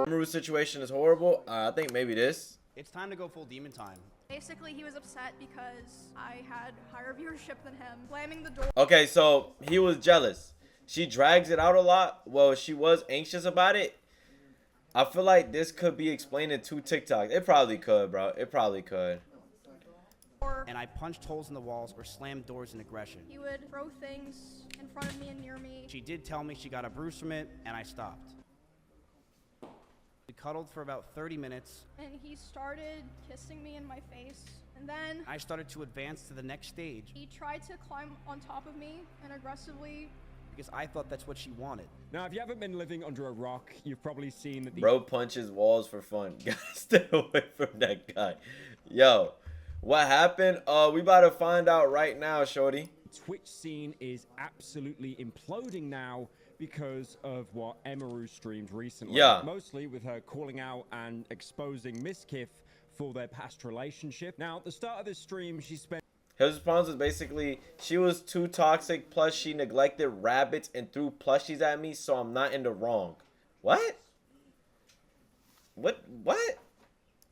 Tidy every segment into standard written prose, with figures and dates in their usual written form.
Emiru's situation is horrible. I think maybe this. It's time to go full demon time. Basically, he was upset because I had higher viewership than him, slamming the door. Okay, so he was jealous. She drags it out a lot. Well, she was anxious about it. I feel like this could be explained in 2 TikToks. It probably could, bro. It probably could. And I punched holes in the walls or slammed doors in aggression. He would throw things in front of me and near me. She did tell me she got a bruise from it, and I stopped. We cuddled for about 30 minutes. And he started kissing me in my face. And then I started to advance to the next stage he tried to climb on top of me and aggressively. because I thought that's what she wanted. Now, if you haven't been living under a rock, you've probably seen that the Bro punches walls for fun. Guys, stay away from that guy. Yo, what happened? We about to find out right now, shorty. Twitch scene is absolutely imploding now because of what Emiru streamed recently. Yeah. Mostly with her calling out and exposing MizKif for their past relationship. Now, at the start of this stream, she spent His response was basically, she was too toxic, plus she neglected rabbits and threw plushies at me, so I'm not in the wrong. What? What?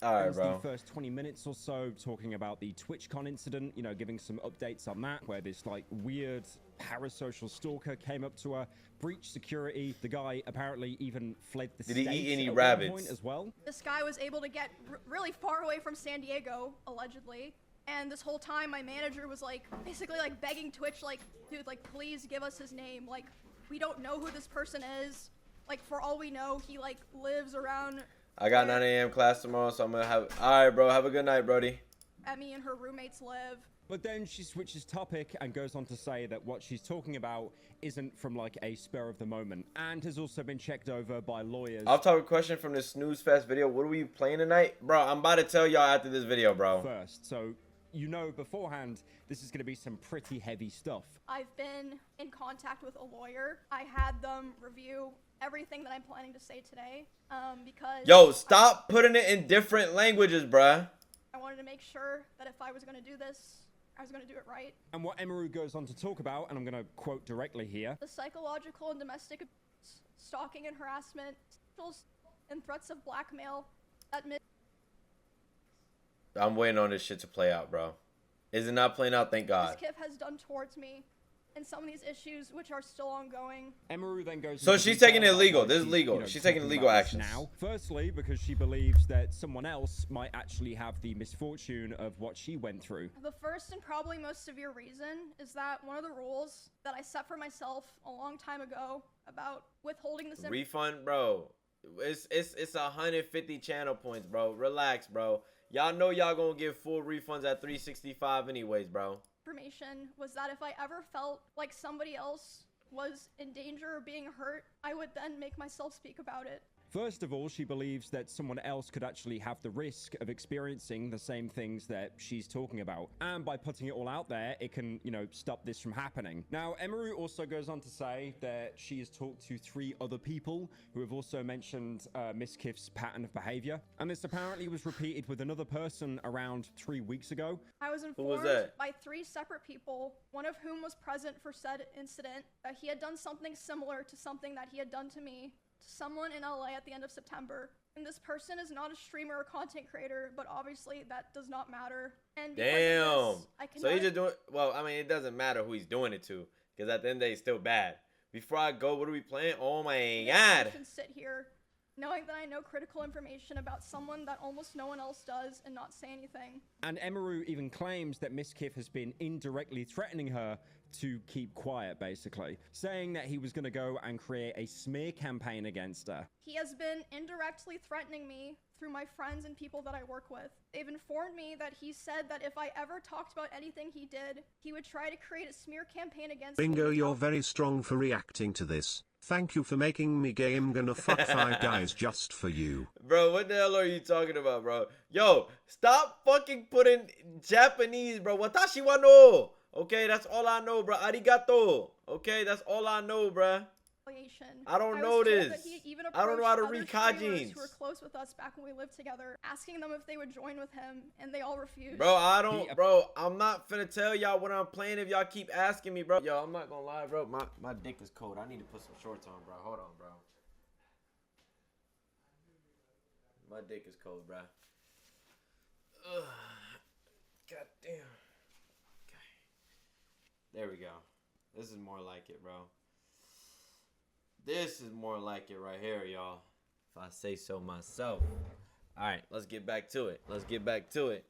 Alright, bro. the first 20 minutes or so talking about the TwitchCon incident, you know, giving some updates on that, where this like weird parasocial stalker came up to her, breached security. The guy apparently even fled the Did he state eat any at one rabbits? point as well. This guy was able to get really far away from San Diego, allegedly. And this whole time, my manager was like, basically like begging Twitch, like, dude, like, please give us his name. Like, we don't know who this person is. Like, for all we know, he like lives around. I got 9 a.m. class tomorrow, so I'm gonna have. Alright, bro. Have a good night, Brody. Emmy and her roommates live. But then she switches topic and goes on to say that what she's talking about isn't from like a spur of the moment and has also been checked over by lawyers. Off topic question from this snooze fest video. What are we playing tonight? Bro, I'm about to tell y'all after this video, bro. First, so you know beforehand this is going to be some pretty heavy stuff. I've been in contact with a lawyer. I had them review everything that I'm planning to say today, because Yo, stop putting it in different languages, bruh. I wanted to make sure that if I was going to do this, I was going to do it right. And what Emiru goes on to talk about, and I'm going to quote directly here, The psychological and domestic abuse, stalking and harassment, and threats of blackmail that I'm waiting on this shit to play out, bro. Is it not playing out? Thank God. MizKif has done towards me, and some of these issues which are still ongoing. Emiru then goes So into she's detail taking it about legal. why This is she's, legal. you know, She's taking talking legal about this actions. now. Firstly, because she believes that someone else might actually have the misfortune of what she went through. The first and probably most severe reason is that one of the rules that I set for myself a long time ago about withholding this Refund, bro. It's 150 channel points, bro. Relax, bro. Y'all know y'all gonna get full refunds at 365 anyways, bro. information was that if I ever felt like somebody else was in danger or being hurt, I would then make myself speak about it. First of all, she believes that someone else could actually have the risk of experiencing the same things that she's talking about. And by putting it all out there, it can, you know, stop this from happening. Now, Emiru also goes on to say that she has talked to 3 other people who have also mentioned MizKif's pattern of behavior. And this apparently was repeated with another person around 3 weeks ago. I was was informed that? by 3 separate people, one of whom was present for said incident, that he had done something similar to something that he had done to me, to someone in LA at the end of September. And this person is not a streamer or content creator, but obviously that does not matter. And because of Damn. this, I So he's cannot- just doing. Well, I mean, it doesn't matter who he's doing it to, because at the end of the day, it's still bad. Before I go, what are we playing? Oh my I God. can sit here knowing that I know critical information about someone that almost no one else does and not say anything. And Emiru even claims that MizKif has been indirectly threatening her to keep quiet, basically, saying that he was going to go and create a smear campaign against her. He has been indirectly threatening me through my friends and people that I work with. They've informed me that he said that if I ever talked about anything he did, he would try to create a smear campaign against me. Bingo, to you're tell- very strong for reacting to this. Thank you for making me gay. I'm gonna fuck 5 guys just for you. Bro, what the hell are you talking about, bro? Yo, stop fucking putting Japanese, bro. Watashi wa no. Okay, that's all I know, bro. Arigato. Okay, that's all I know, bro. I don't was know told this. that he even I don't know how to approached read other streamers kanjis. who were close with us back when we lived together, asking them if they would join with him, and they all refused. Bro, I don't, bro, I'm not finna tell y'all what I'm playing if y'all keep asking me, bro. Yo, I'm not gonna lie, bro. My dick is cold. I need to put some shorts on, bro. Hold on, bro. My dick is cold, bro. Ugh. God damn. Okay. There we go. This is more like it, bro. This is more like it right here, y'all. If I say so myself. Alright, let's get back to it. Let's get back to it.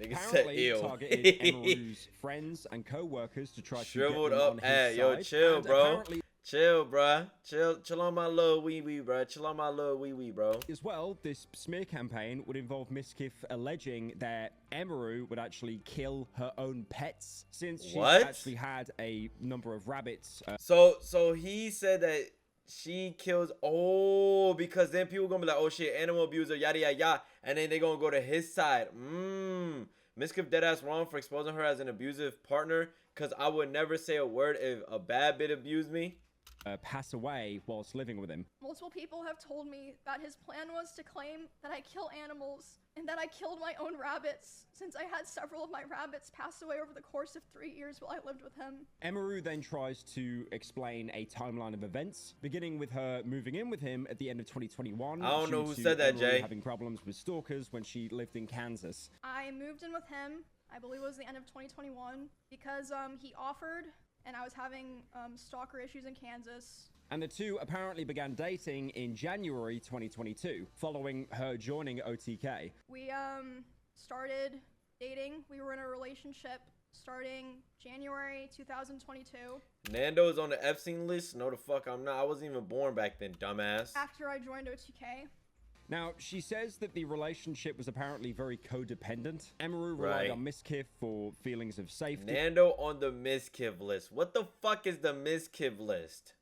Nigga said Apparently ew. targeted Emiru's friends and co-workers to try Shriveled to get them up on his ad. Yo, side. chill, And bro. apparently Chill, bruh. Chill on my little wee wee, bruh. Chill on my little wee wee, bro. as well, this smear campaign would involve MizKif alleging that Emiru would actually kill her own pets, since she What? actually had a number of rabbits. So he said that she kills. Oh, because then people gonna be like, oh shit, animal abuser, yada yada yada, and then they gonna go to his side. MizKif deadass wrong for exposing her as an abusive partner, cause I would never say a word if a bad bit abused me. Pass away whilst living with him. Multiple people have told me that his plan was to claim that I kill animals and that I killed my own rabbits, since I had several of my rabbits pass away over the course of 3 years while I lived with him. Emiru then tries to explain a timeline of events, beginning with her moving in with him at the end of 2021. I don't know due who to said that, Emiru Jay. having problems with stalkers when she lived in Kansas. I moved in with him, I believe it was the end of 2021, because he offered, and I was having stalker issues in Kansas. And the two apparently began dating in January 2022, following her joining OTK. We started dating. We were in a relationship starting January 2022. Nando's on the Epstein list? No, the fuck I'm not. I wasn't even born back then, dumbass. After I joined OTK. Now, she says that the relationship was apparently very codependent. Emiru relied Right. on MizKif for feelings of safety. Nando on the MizKif list. What the fuck is the MizKif list?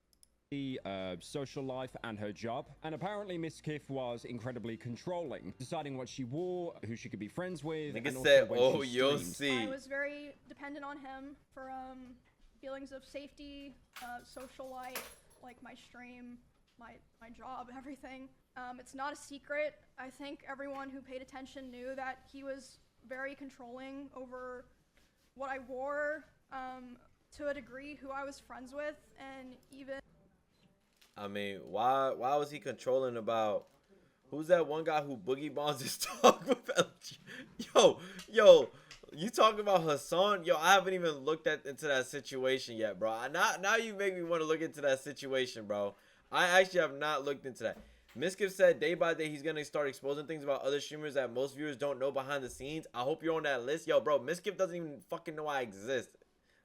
Social life and her job, and apparently MizKif was incredibly controlling, deciding what she wore, who she could be friends with. Nigga and also said, when "Oh, she you'll streamed. see." I was very dependent on him for feelings of safety, social life, like my stream, my job, everything. It's not a secret. I think everyone who paid attention knew that he was very controlling over what I wore, to a degree, who I was friends with, and even. I mean, why was he controlling about? Who's that one guy who boogie bonds his talk with? Yo, you talking about Hassan? Yo, I haven't even looked into that situation yet, bro. Now you make me want to look into that situation, bro. I actually have not looked into that. MizKif said day by day he's gonna start exposing things about other streamers that most viewers don't know behind the scenes. I hope you're on that list. Yo, bro, MizKif doesn't even fucking know I exist.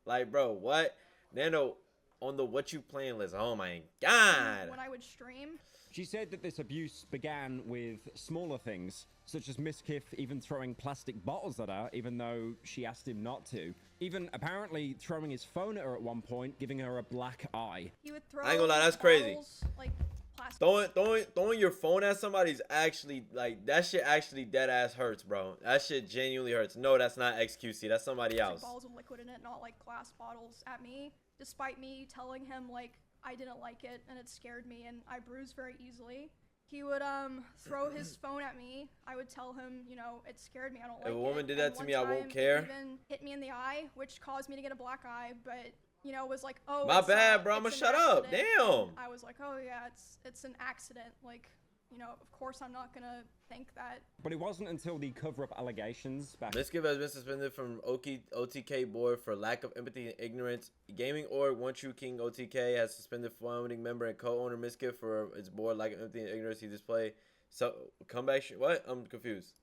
Like, bro, what? Nano on the what you playing list. Oh my god. When I would stream. She said that this abuse began with smaller things, such as MizKif even throwing plastic bottles at her, even though she asked him not to. Even apparently throwing his phone at her at one point, giving her a black eye. He would throw. I ain't gonna lie, that's crazy. bottles, like plastic. Throwing your phone at somebody's actually like that shit actually dead ass hurts, bro. That shit genuinely hurts. No, that's not XQC. That's somebody else. Balls of liquid in it, not like glass bottles at me, despite me telling him like I didn't like it and it scared me and I bruised very easily. He would throw his phone at me. I would tell him, you know, it scared me. I don't like it. If a woman did that And to one me, I won't time, care. He even hit me in the eye, which caused me to get a black eye. But you know, was like, oh, My it's bad, bro. it's I'ma an shut up. accident. Damn. And I was like, oh yeah, it's an accident. Like, you know, of course I'm not gonna think that. But it wasn't until the cover-up allegations back MizKif has been suspended from OTK board for lack of empathy and ignorance. Gaming org One True King OTK has suspended founding member and co-owner MizKif for its board lack of empathy and ignorance he displayed. So comeback. What? I'm confused.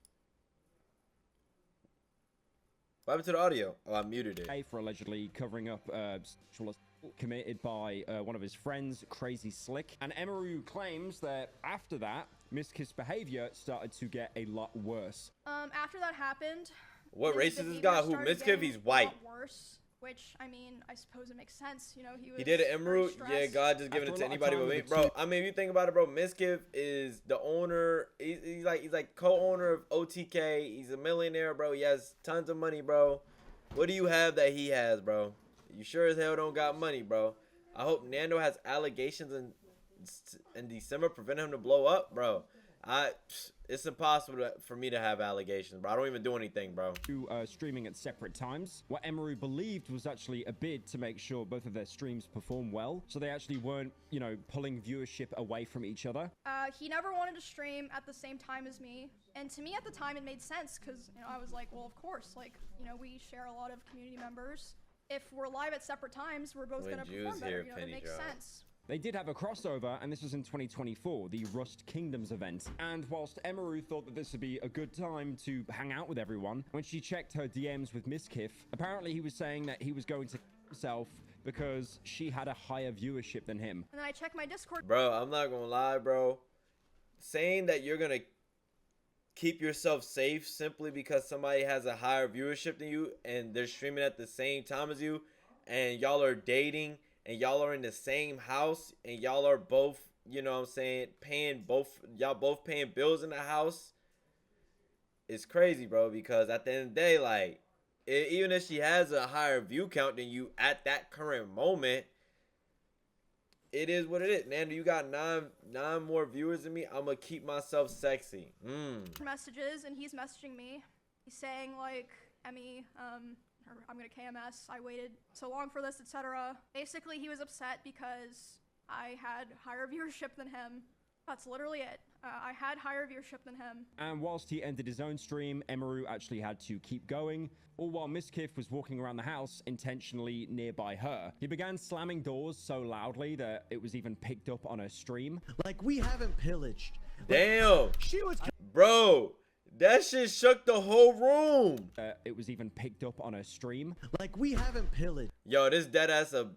What happened to the audio? Oh, I muted it. for allegedly covering up sexual assault committed by one of his friends, Crazy Slick. And Emiru claims that after that, MizKif's behavior started to get a lot worse. After that happened. What his race is this behavior guy? Who? started MizKif? getting He's a lot white. Worse. Which, I mean, I suppose it makes sense. You know, he was. He did it, very Emiru. Yeah, stressed. God just giving it After to a lot of anybody time but me, with the bro. two- I mean, if you think about it, bro, MizKif is the owner. He's like co-owner of OTK. He's a millionaire, bro. He has tons of money, bro. What do you have that he has, bro? You sure as hell don't got money, bro. I hope Nando has allegations in December prevent him to blow up, bro. It's impossible for me to have allegations, bro. I don't even do anything, bro. Streaming at separate times. What Emiru believed was actually a bid to make sure both of their streams perform well, so they actually weren't, you know, pulling viewership away from each other. He never wanted to stream at the same time as me, and to me at the time it made sense because, you know, I was like, well, of course, like, you know, we share a lot of community members. If we're live at separate times, we're both gonna perform better. You know, it makes sense. They did have a crossover, and this was in 2024, the Rust Kingdoms event. And whilst Emiru thought that this would be a good time to hang out with everyone, when she checked her DMs with MizKif, apparently he was saying that he was going to himself because she had a higher viewership than him. And then I checked my Discord. Bro, I'm not gonna lie, bro. Saying that you're gonna keep yourself safe simply because somebody has a higher viewership than you and they're streaming at the same time as you and y'all are dating and y'all are in the same house and y'all are both, you know what I'm saying, y'all both paying bills in the house. It's crazy, bro, because at the end of the day, like, even if she has a higher view count than you at that current moment, it is what it is. Nando, you got nine more viewers than me. I'm gonna keep myself sexy. Messages, and he's messaging me. He's saying, like, Emmy, I'm gonna KMS. I waited so long for this, etc. Basically, he was upset because I had higher viewership than him. That's literally it. I had higher viewership than him. And whilst he ended his own stream, Emiru actually had to keep going, all while MizKif was walking around the house intentionally nearby her. He began slamming doors so loudly that it was even picked up on her stream. Like, we haven't pillaged. Damn. She was... Bro, that shit shook the whole room. It was even picked up on her stream. Like, we haven't pillaged. Yo, this dead ass a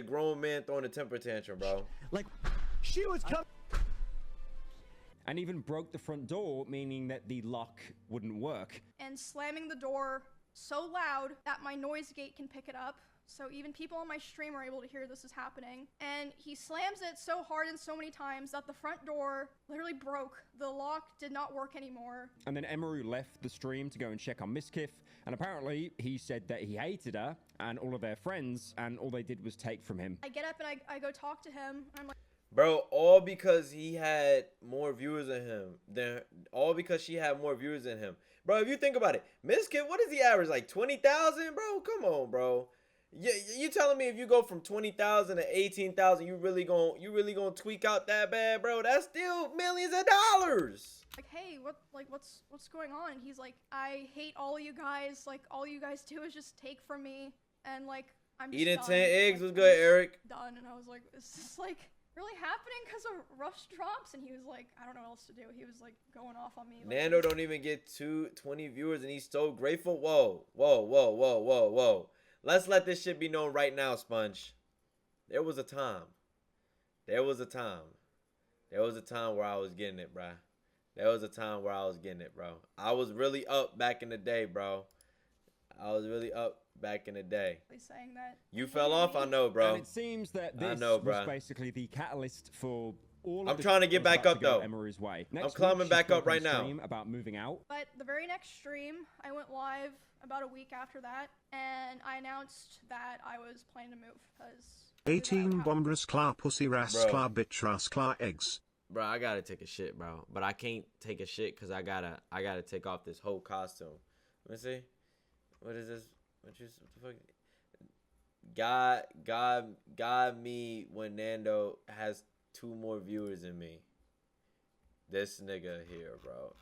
grown man throwing a temper tantrum, bro. Like, she was coming. And even broke the front door, meaning that the lock wouldn't work. And slamming the door so loud that my noise gate can pick it up. So even people on my stream are able to hear this is happening. And he slams it so hard and so many times that the front door literally broke. The lock did not work anymore. And then Emiru left the stream to go and check on MizKif. And apparently he said that he hated her and all of their friends, and all they did was take from him. I get up and I go talk to him. And I'm like, Bro, all because he had more viewers than him. All because she had more viewers than him. Bro, if you think about it, MizKif, what is the average? Like 20,000, bro? Come on, bro. You telling me if you go from 20,000 to 18,000, you really gonna tweak out that bad, bro? That's still millions of dollars. like, hey, what's going on? And he's like, I hate all of you guys. Like, all you guys do is just take from me, and like, I'm just Eating done. 10 eggs was I'm good, just Eric. Done. And I was like, is this like really happening because of rush drops? And he was like, I don't know what else to do. He was like going off on me. Like, Nando don't even get 20 viewers and he's so grateful. Whoa. Let's let this shit be known right now, Sponge. There was a time where I was getting it, bruh. I was really up back in the day, bro. saying that You fell off, I know, bro. And it seems that this know, was bruh. basically the catalyst for all of I'm the trying to shit get that was back about up, to go though. Emery's way. I'm Next climbing week, she back spoke up on right now. stream about moving out. But the very next stream, I went live about a week after that, and I announced that I was planning to move because 18 bombers klar pussy ras Bro. klar bitch ras klar eggs. Bro, I gotta take a shit, bro. But I can't take a shit because I gotta take off this whole costume. Let me see. What is this? What the fuck? God me when Nando has 2 more viewers than me. This nigga here, bro.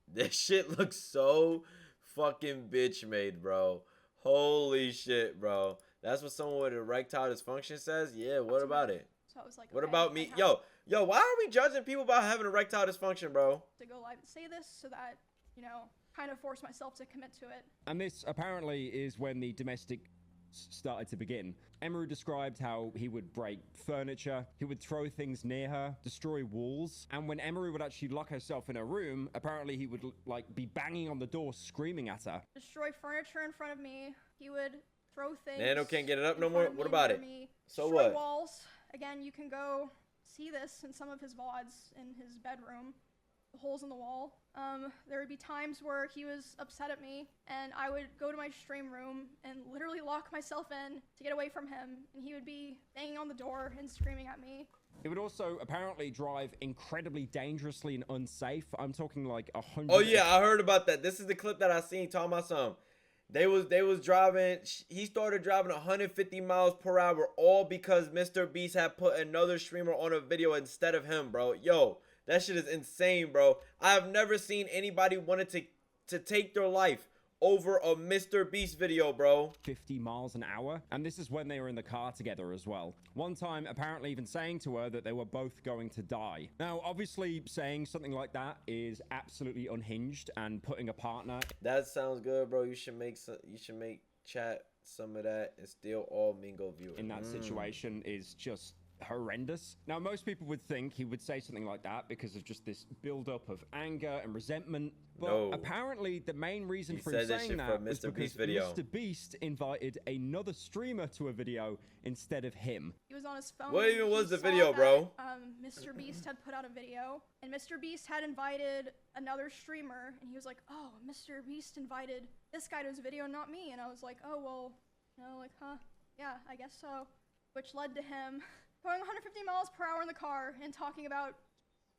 This shit looks so fucking bitch made, bro. Holy shit, bro. That's what someone with erectile dysfunction says? Yeah, what about it? So I was like, What okay, about I me? have Yo, why are we judging people about having erectile dysfunction, bro? to go live and say this so that, you know, kind of force myself to commit to it. And this apparently is when the domestic started to begin. Emiru described how he would break furniture, he would throw things near her, destroy walls, and when Emiru would actually lock herself in her room, apparently he would like be banging on the door screaming at her. Destroy furniture in front of me. He would throw things. Nando can't get it up in no front more? of me, What about near it? me, So destroy what? walls. Again, you can go see this in some of his VODs in his bedroom. holes in the wall. There would be times where he was upset at me, and I would go to my stream room and literally lock myself in to get away from him, and he would be banging on the door and screaming at me. He would also apparently drive incredibly dangerously and unsafe. I'm talking like 100. Oh yeah, I heard about that. This is the clip that I seen talking about something. They was driving. He started driving 150 miles per hour, all because Mr. Beast had put another streamer on a video instead of him, bro. Yo, that shit is insane, bro. I have never seen anybody wanted to take their life over a Mr. Beast video, bro. 50 miles an hour, and this is when they were in the car together as well. One time apparently even saying to her that they were both going to die. Now obviously saying something like that is absolutely unhinged, and putting a partner. That sounds good, bro. You should make chat some of that and steal all Mingo viewers. In that situation is just horrendous. Now most people would think he would say something like that because of just this build-up of anger and resentment, but No. apparently the main reason for him said that saying shit that for a was Mr. because Beast video. Mr. Beast invited another streamer to a video instead of him. He was on his phone. What and even he was the saw video, that, bro? Mr. Beast had put out a video, and Mr. Beast had invited another streamer, and he was like, "Oh, Mr. Beast invited this guy to his video, not me." And I was like, "Oh, well, you know, like, huh? Yeah, I guess so." Which led to him going 150 miles per hour in the car and talking about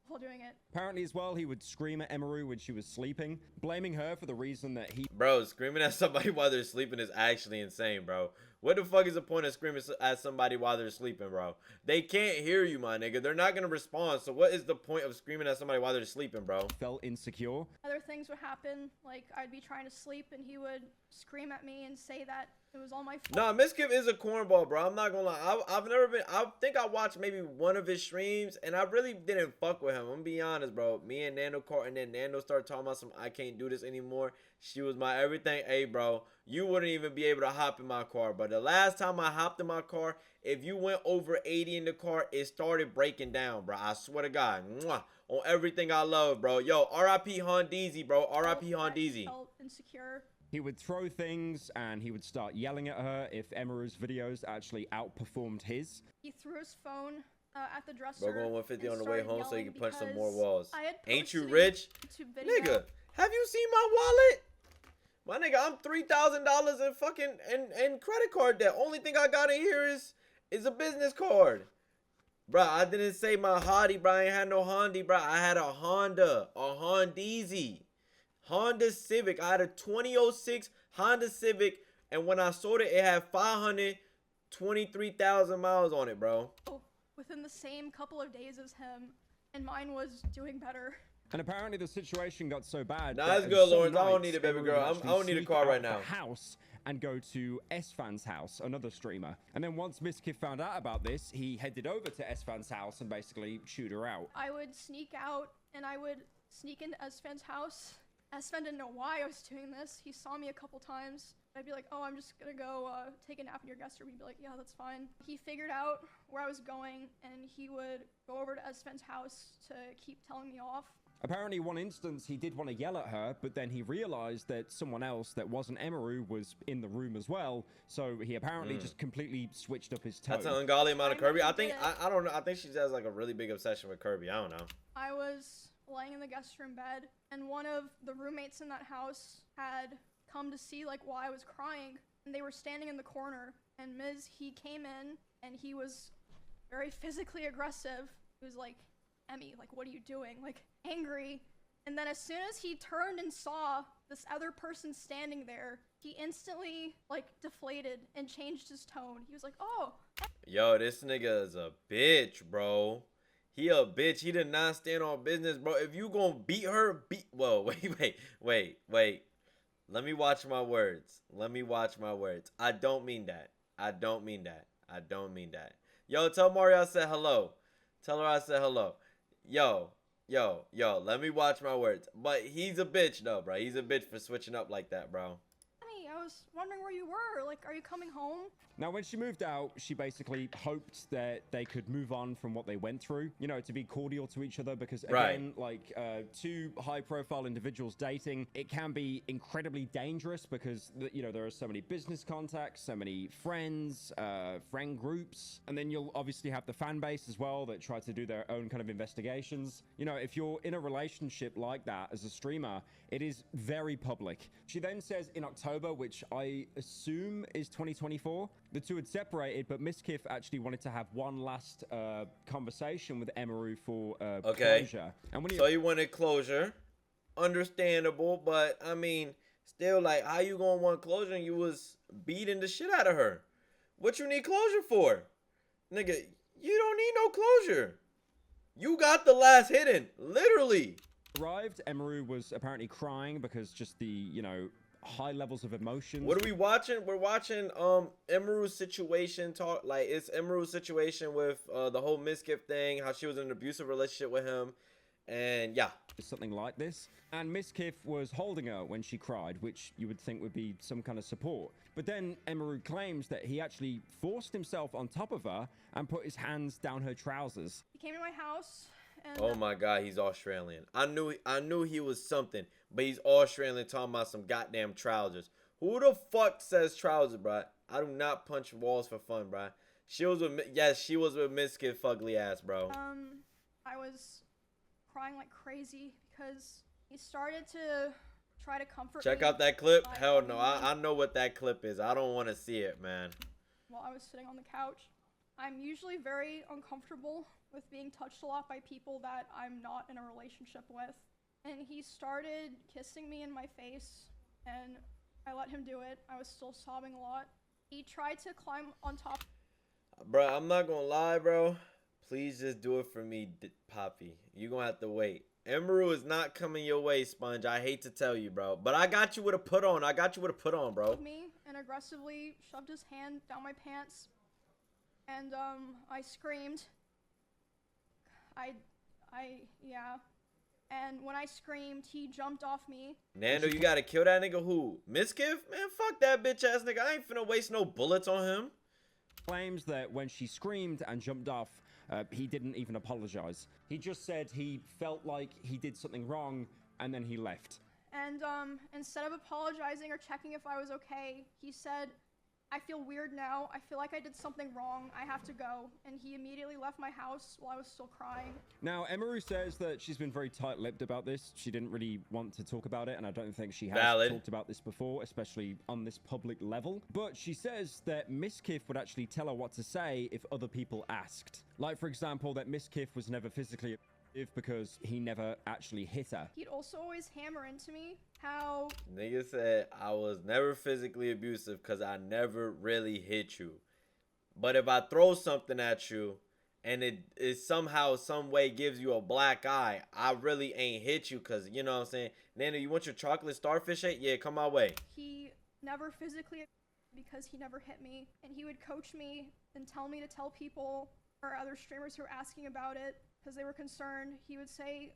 while doing it. Apparently as well, he would scream at Emiru when she was sleeping, blaming her for the reason that he Bro, screaming at somebody while they're sleeping is actually insane, bro. What the fuck is the point of screaming at somebody while they're sleeping, bro? They can't hear you, my nigga. They're not gonna respond. So what is the point of screaming at somebody while they're sleeping, bro? felt insecure. Other things would happen, like I'd be trying to sleep and he would scream at me and say that it was all my fault. Nah, MizKif is a cornball, bro. I'm not gonna lie. I've never been. I think I watched maybe one of his streams, and I really didn't fuck with him. I'm gonna be honest, bro. Me and Nando caught, and then Nando started talking about some I can't do this anymore. She was my everything. Hey, bro, you wouldn't even be able to hop in my car. But the last time I hopped in my car, if you went over 80 in the car, it started breaking down, bro. I swear to God. Mwah, on everything I love, bro. Yo, R.I.P. Hondeezy, bro. R.I.P. Hondeezy. Felt insecure. He would throw things and he would start yelling at her if Emiru's videos actually outperformed his. He threw his phone at the dresser. Bro, going 150 and on the way started home so you yelling can punch some more because walls. I had Ain't you posted a rich? YouTube video. Nigga, have you seen my wallet? My nigga, I'm $3,000 in fucking and credit card debt. Only thing I got in here is a business card. Bruh, I didn't say my Hottie, bro. I ain't had no Honda, bro. I had a Honda, a Hondeezy. Honda Civic. I had a 2006 Honda Civic, and when I sold it, it had 523,000 miles on it, bro. Within the same couple of days as him, and mine was doing better. And apparently the situation got so bad. Nah, that that's on good, some Lawrence. I don't nights, need it, baby Emiru girl. would I actually don't need a sneak car out right the now. house and go to S-Fan's house, another streamer. And then once MizKif found out about this, he headed over to S-Fan's house and basically chewed her out. I would sneak out, and I would sneak into Esfan's house. Esfan didn't know why I was doing this. He saw me a couple times. I'd be like, "Oh, I'm just gonna go take a nap in your guest room." He'd be like, "Yeah, that's fine." He figured out where I was going, and he would go over to Esfan's house to keep telling me off. Apparently, one instance, he did want to yell at her, but then he realized that someone else that wasn't Emiru was in the room as well, so he apparently just completely switched up his tone. That's an ungodly amount of I Kirby. never I think, did it. I don't know. I think she has like a really big obsession with Kirby. I don't know. I was laying in the guest room bed, and one of the roommates in that house had come to see like why I was crying, and they were standing in the corner, and he came in, and he was very physically aggressive. He was like, "Emmy, like, what are you doing?" Like, angry. And then as soon as he turned and saw this other person standing there, he instantly like deflated and changed his tone. He was like, "Oh." Yo, this nigga is a bitch, bro. He a bitch. He did not stand on business, bro. If you gonna beat her, Whoa, wait. Let me watch my words. I don't mean that. I don't mean that. Yo, tell Mario I said hello. Tell her I said hello. Yo, let me watch my words. But he's a bitch, though, bro. He's a bitch for switching up like that, bro. I was wondering where you were. Like, are you coming home? Now, when she moved out, she basically hoped that they could move on from what they went through, you know, to be cordial to each other, because again, like two high-profile individuals dating, it can be incredibly dangerous because, you know, there are so many business contacts, so many friends, friend groups, and then you'll obviously have the fan base as well that try to do their own kind of investigations. You know, if you're in a relationship like that as a streamer, it is very public. She then says in October, which I assume is 2024, the two had separated, but MizKif actually wanted to have one last conversation with Emiru for closure. And when so you wanted closure, understandable, but I mean, still, like, how you gonna want closure and you was beating the shit out of her? What you need closure for? Nigga, you don't need no closure. You got the last hidden, literally. arrived, Emiru was apparently crying because just the, you know, high levels of emotions. What are we watching? We're watching Emiru's situation talk. Like, it's Emiru's situation with the whole MizKif thing, how she was in an abusive relationship with him, and yeah, something like this. And MizKif was holding her when she cried, which you would think would be some kind of support. But then Emiru claims that he actually forced himself on top of her and put his hands down her trousers. He came to my house and oh my god, he's Australian. I knew he was something, but he's Australian talking about some goddamn trousers. Who the fuck says trousers, bruh? I do not punch walls for fun, bruh. She was with, yes, she was with MizKif fugly ass, bro. I was crying like crazy because he started to try to comfort Check me out that clip. by Hell no, hugging me I know what that clip is. I don't want to see it, man. while I was sitting on the couch. I'm usually very uncomfortable with being touched a lot by people that I'm not in a relationship with. And he started kissing me in my face, and I let him do it. I was still sobbing a lot. He tried to climb on top. Bro, I'm not gonna lie, bro. Please just do it for me, Poppy. You gonna have to wait. Emiru is not coming your way, Sponge. I hate to tell you, bro. But I got you with a put on. I got you with a put on, bro. Me and aggressively shoved his hand down my pants. And, I screamed. Yeah. And when I screamed, he jumped off me. Nando, you gotta kill that nigga who? MizKif? Man, fuck that bitch ass nigga. I ain't finna waste no bullets on him. Claims that when she screamed and jumped off, he didn't even apologize. He just said he felt like he did something wrong and then he left. And, instead of apologizing or checking if I was okay, he said, I feel weird now. I feel like I did something wrong. I have to go. And he immediately left my house while I was still crying. Now, Emiru says that she's been very tight-lipped about this. She didn't really want to talk about it, and I don't think she has talked about this before, especially on this public level. But she says that MizKif would actually tell her what to say if other people asked. Like, for example, that MizKif was never physically because he never actually hit her. He'd also always hammer into me how Nigga said I was never physically abusive because I never really hit you. But if I throw something at you and it somehow, some way gives you a black eye, I really ain't hit you because, you know what I'm saying? Nana, you want your chocolate starfish ate? Yeah, come my way. he never physically because he never hit me. And he would coach me and tell me to tell people or other streamers who were asking about it because they were concerned. He would say,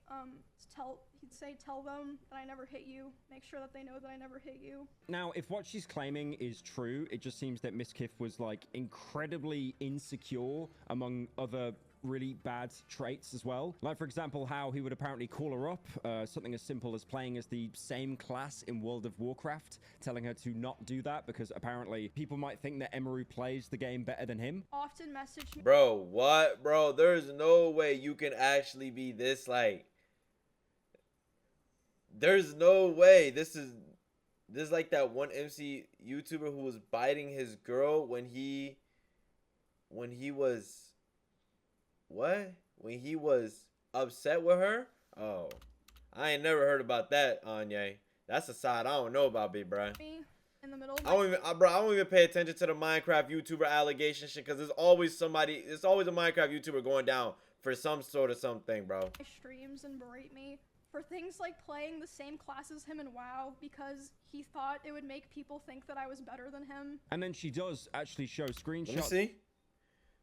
tell them that I never hit you. Make sure that they know that I never hit you. Now, if what she's claiming is true, it just seems that MizKif was, like, incredibly insecure among other really bad traits as well. Like, for example, how he would apparently call her up, something as simple as playing as the same class in World of Warcraft, telling her to not do that because apparently people might think that Emiru plays the game better than him. Often message me. Bro, what? Bro, there's no way you can actually be this, like... There's no way. This is like that one MC YouTuber who was biting his girl when he was... What? When he was upset with her? Oh. I ain't never heard about that, Anya. That's a side I don't know about, big bro. Me in the middle of I don't even pay attention to the Minecraft YouTuber allegation shit because there's always a Minecraft YouTuber going down for some sort of something, bro. my streams and berate me for things like playing the same class as him in WoW because he thought it would make people think that I was better than him. And then she does actually show screenshots. Let me see.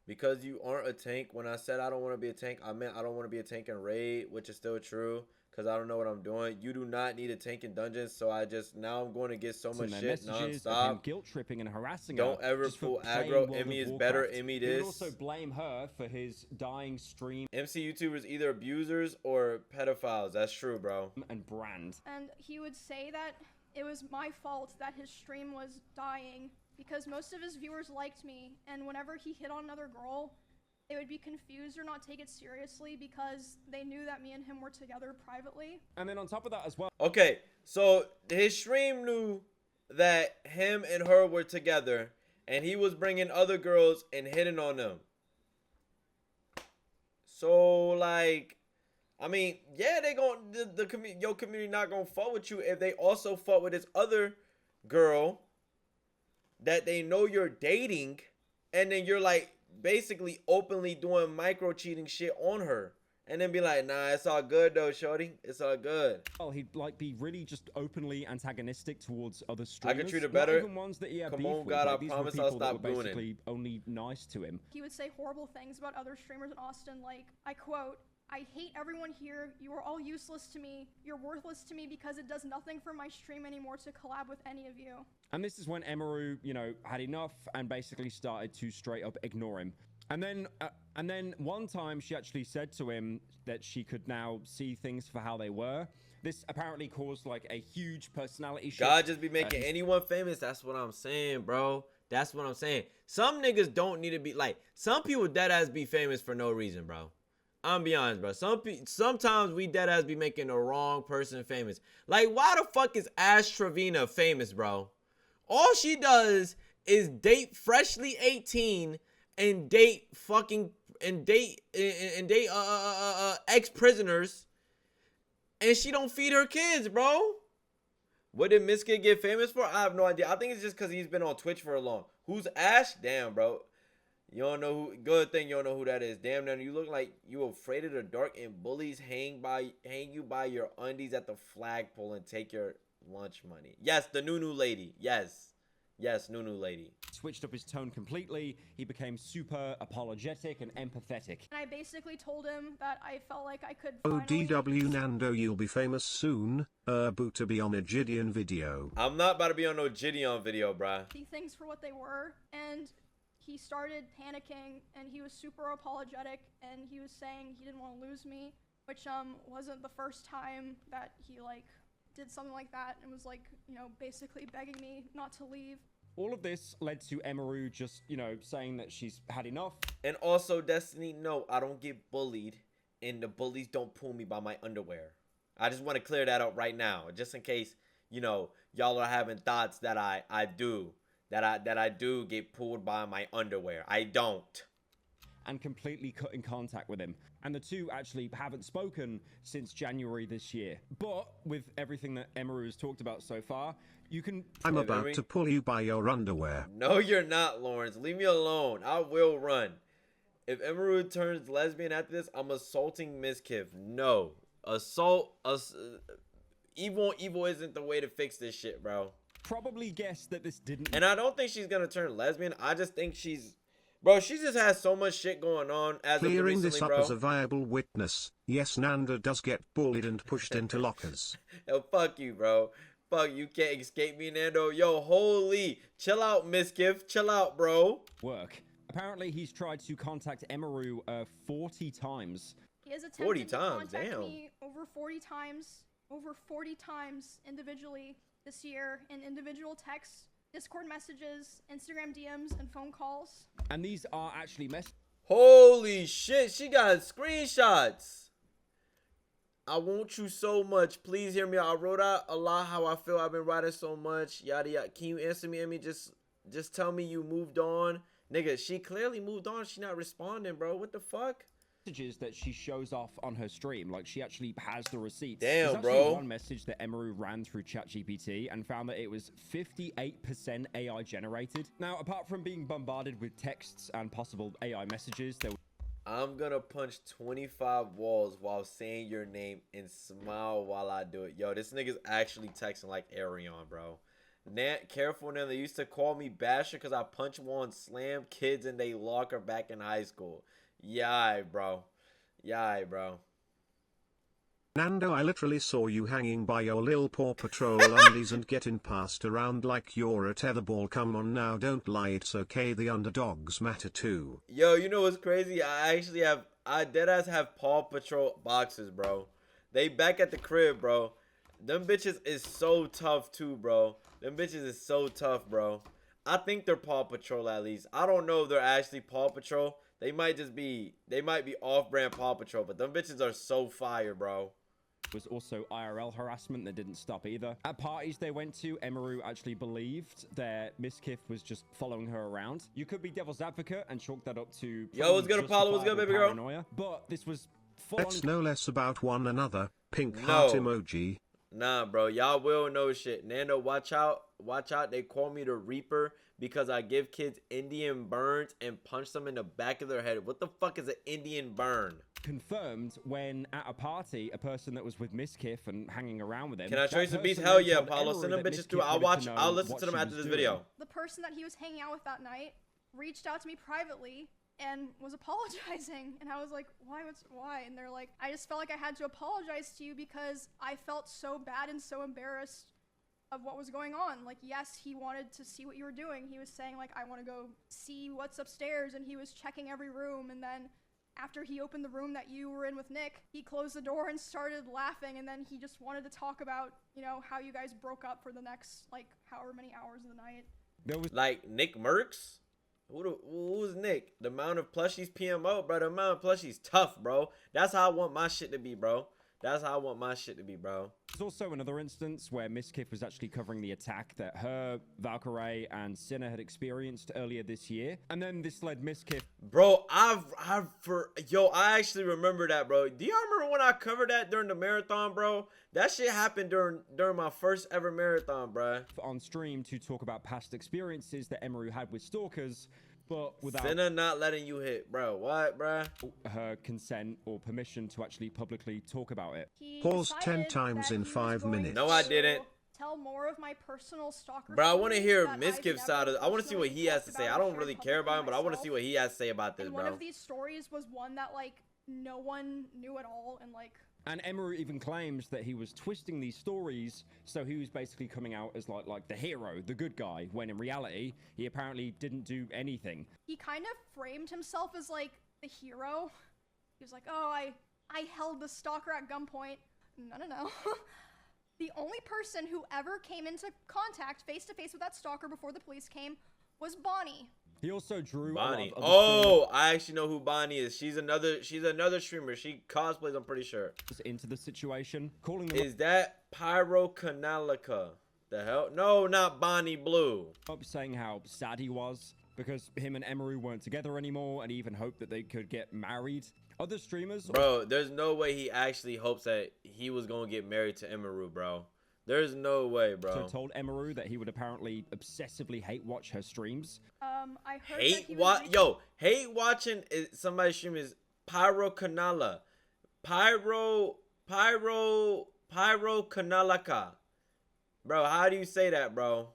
Because you aren't a tank. When I said I don't want to be a tank, I meant I don't want to be a tank in raid, which is still true. because I don't know what I'm doing. You do not need a tank in dungeons, so now I'm going to get so much their shit messages of him nonstop. guilt tripping and harassing Don't her ever just for pull playing aggro. World Emmy of is better. Warcraft. Emmy He this. would also blame her for his dying stream MC YouTubers either abusers or pedophiles. That's true, bro. and brand. And he would say that it was my fault that his stream was dying because most of his viewers liked me, and whenever he hit on another girl, they would be confused or not take it seriously because they knew that me and him were together privately. And then on top of that as well, Okay, so his stream knew that him and her were together, and he was bringing other girls and hitting on them. So, like, I mean, yeah, they gon' your community not gonna fuck with you if they also fuck with this other girl that they know you're dating, and then you're like basically openly doing micro cheating shit on her, and then be like, nah, it's all good though, shorty, it's all good. he'd like be really just openly antagonistic towards other streamers. I could treat her Not better. even ones that he had Come beef on, with. God, Like, I these were promise people I'll that stop were ruining. basically only nice to him. He would say horrible things about other streamers in Austin, like, I quote, "I hate everyone here. You are all useless to me. You're worthless to me because it does nothing for my stream anymore to collab with any of you." And this is when Emiru, had enough and basically started to straight up ignore him. And then one time she actually said to him that she could now see things for how they were. This apparently caused like a huge personality shift. God just be making anyone famous. That's what I'm saying, bro. That's what I'm saying. Some niggas don't need to be like, some people dead ass be famous for no reason, bro. I'm be honest, bro. Sometimes we dead ass be making the wrong person famous. Like, why the fuck is Ash Trevina famous, bro? All she does is date freshly 18 and date ex-prisoners, and she don't feed her kids, bro. What did MizKif get famous for? I have no idea. I think it's just because he's been on Twitch for a long. Who's Ash? Damn, bro. You don't know who. Good thing you don't know who that is. Damn, man, you look like you afraid of the dark, and bullies hang you by your undies at the flagpole and take your lunch money. Yes, the Nunu lady. Yes, Nunu lady. Switched up his tone completely. He became super apologetic and empathetic. And I basically told him that I felt like I could ODW Nando, you'll be famous soon. Boo to be on a Gideon video. I'm not about to be on no Gideon video, bruh. see things for what they were, and he started panicking, and he was super apologetic, and he was saying he didn't want to lose me, which wasn't the first time that he like did something like that, and was like, basically begging me not to leave. All of this led to Emiru just, saying that she's had enough. And also, Destiny, no, I don't get bullied, and the bullies don't pull me by my underwear. I just want to clear that up right now, just in case, y'all are having thoughts that I do get pulled by my underwear. I don't. And completely cut in contact with him. And the two actually haven't spoken since January this year. But with everything that Emiru has talked about so far, you can... I'm about to pull you by your underwear. No, you're not, Lawrence. Leave me alone. I will run. If Emiru turns lesbian after this, I'm assaulting MizKif. No. Evil isn't the way to fix this shit, bro. Probably guessed that this didn't... And I don't think she's gonna turn lesbian. I just think she's... Bro, she just has so much shit going on as of Clearing recently, this up bro. as a viable witness. Yes, Nanda does get bullied and pushed into lockers. Yo, fuck you, bro. Fuck, you can't escape me, Nando. Yo, holy. Chill out, MizKif. Chill out, bro. Work. Apparently, he's tried to contact Emiru 40 times. He has attempted 40 to times, contact damn. me over 40 times individually this year in individual texts, Discord messages, Instagram DMs, and phone calls. And these are actually messages Holy shit, she got screenshots. I want you so much. Please hear me out. I wrote out a lot how I feel. I've been writing so much. Yada yada. Can you answer me, Emmy? Just tell me you moved on. Nigga, she clearly moved on. She not responding, bro. What the fuck? that she shows off on her stream. Like, she actually has the receipts. Damn, There's actually bro. one message that Emiru ran through ChatGPT and found that it was 58% AI generated. Now, apart from being bombarded with texts and possible AI messages, there I'm gonna punch 25 walls while saying your name and smile while I do it. Yo, this nigga's actually texting like Arion, bro. Careful now. They used to call me Basher because I punch one slam kids and they lock her back in high school. Yai, bro. Yai, bro. Nando, I literally saw you hanging by your lil Paw Patrol undies and getting passed around like you're a tetherball. Come on now, don't lie, it's okay, the underdogs matter too. Yo, you know what's crazy? I deadass have Paw Patrol boxes, bro. They back at the crib, bro. Them bitches is so tough too, bro. Them bitches is so tough, bro. I think they're Paw Patrol at least. I don't know if they're actually Paw Patrol. They might be off-brand Paw Patrol, but them bitches are so fire, bro. Was also IRL harassment that didn't stop either. At parties they went to, Emiru actually believed that MizKif was just following her around. You could be devil's advocate and chalk that up to Yo, what's good, Apollo? What's good, baby girl? Paranoia, but this was full Let's know less about one another. Pink No. heart emoji. Nah, bro. Y'all will know shit. Nando, watch out. Watch out. They call me the Reaper because I give kids Indian burns and punch them in the back of their head. What the fuck is an Indian burn? confirmed when at a party, a person that was with MizKif and hanging around with him. Can I show you that some beats? person Hell then yeah, told Paulo. Emiru Send them that bitches through. MizKif I'll wanted watch. to know I'll listen what to them she after was this doing. video. The person that he was hanging out with that night reached out to me privately and was apologizing, and I was like, why? And they're like, I just felt like I had to apologize to you because I felt so bad and so embarrassed of what was going on. Like, yes, he wanted to see what you were doing. He was saying, like, I want to go see what's upstairs, and he was checking every room, and then after he opened the room that you were in with Nick, he closed the door and started laughing, and then he just wanted to talk about, you know, how you guys broke up for the next, like, however many hours of the night. There was Like Nick Merckx? Who's Nick? The amount of plushies PMO, bro. The amount of plushies tough, bro. That's how I want my shit to be, bro. That's how I want my shit to be, bro. There's also another instance where MizKif was actually covering the attack that her, Valkyrie, and Sinner had experienced earlier this year. And then this led MizKif. Bro, I actually remember that, bro. Do y'all remember when I covered that during the marathon, bro? That shit happened during my first ever marathon, bro. On stream to talk about past experiences that Emiru had with stalkers, but without Senna not letting you hit, bro. What, bro? her consent or permission to actually publicly talk about it. He Pause decided 10 times that in he was 5 going minutes. No, I to didn't. Tell more of my personal stalker. Bro, I want to stories hear that I've MizKif's never side of. I want to see what he has to personally say. talked I about don't or really shared care about him, but I want to myself. see what he has to say about this, And bro. one of these stories was one that like no one knew at all, and like And Emiru even claims that he was twisting these stories, so he was basically coming out as like the hero, the good guy, when in reality, he apparently didn't do anything. he kind of framed himself as like the hero. He was like, oh, I held the stalker at gunpoint. No. The only person who ever came into contact face to face with that stalker before the police came was Bonnie. He also drew Bonnie. a lot of other Oh, I actually know who Bonnie is. She's another streamer. She cosplays, I'm pretty sure. streamers into the situation, calling them Is that Pyrocanalica? The hell? No, not Bonnie Blue. up, saying how sad he was because him and Emiru weren't together anymore, and he even hoped that they could get married. Other streamers, Bro, there's no way he actually hopes that he was going to get married to Emiru, bro. There's no way, bro. also told Emiru that he would apparently obsessively hate watch her streams. I heard that Hate he what? was Yo, hate watching somebody's stream is Pyrocanala. Pyrocanalica. Bro, how do you say that, bro?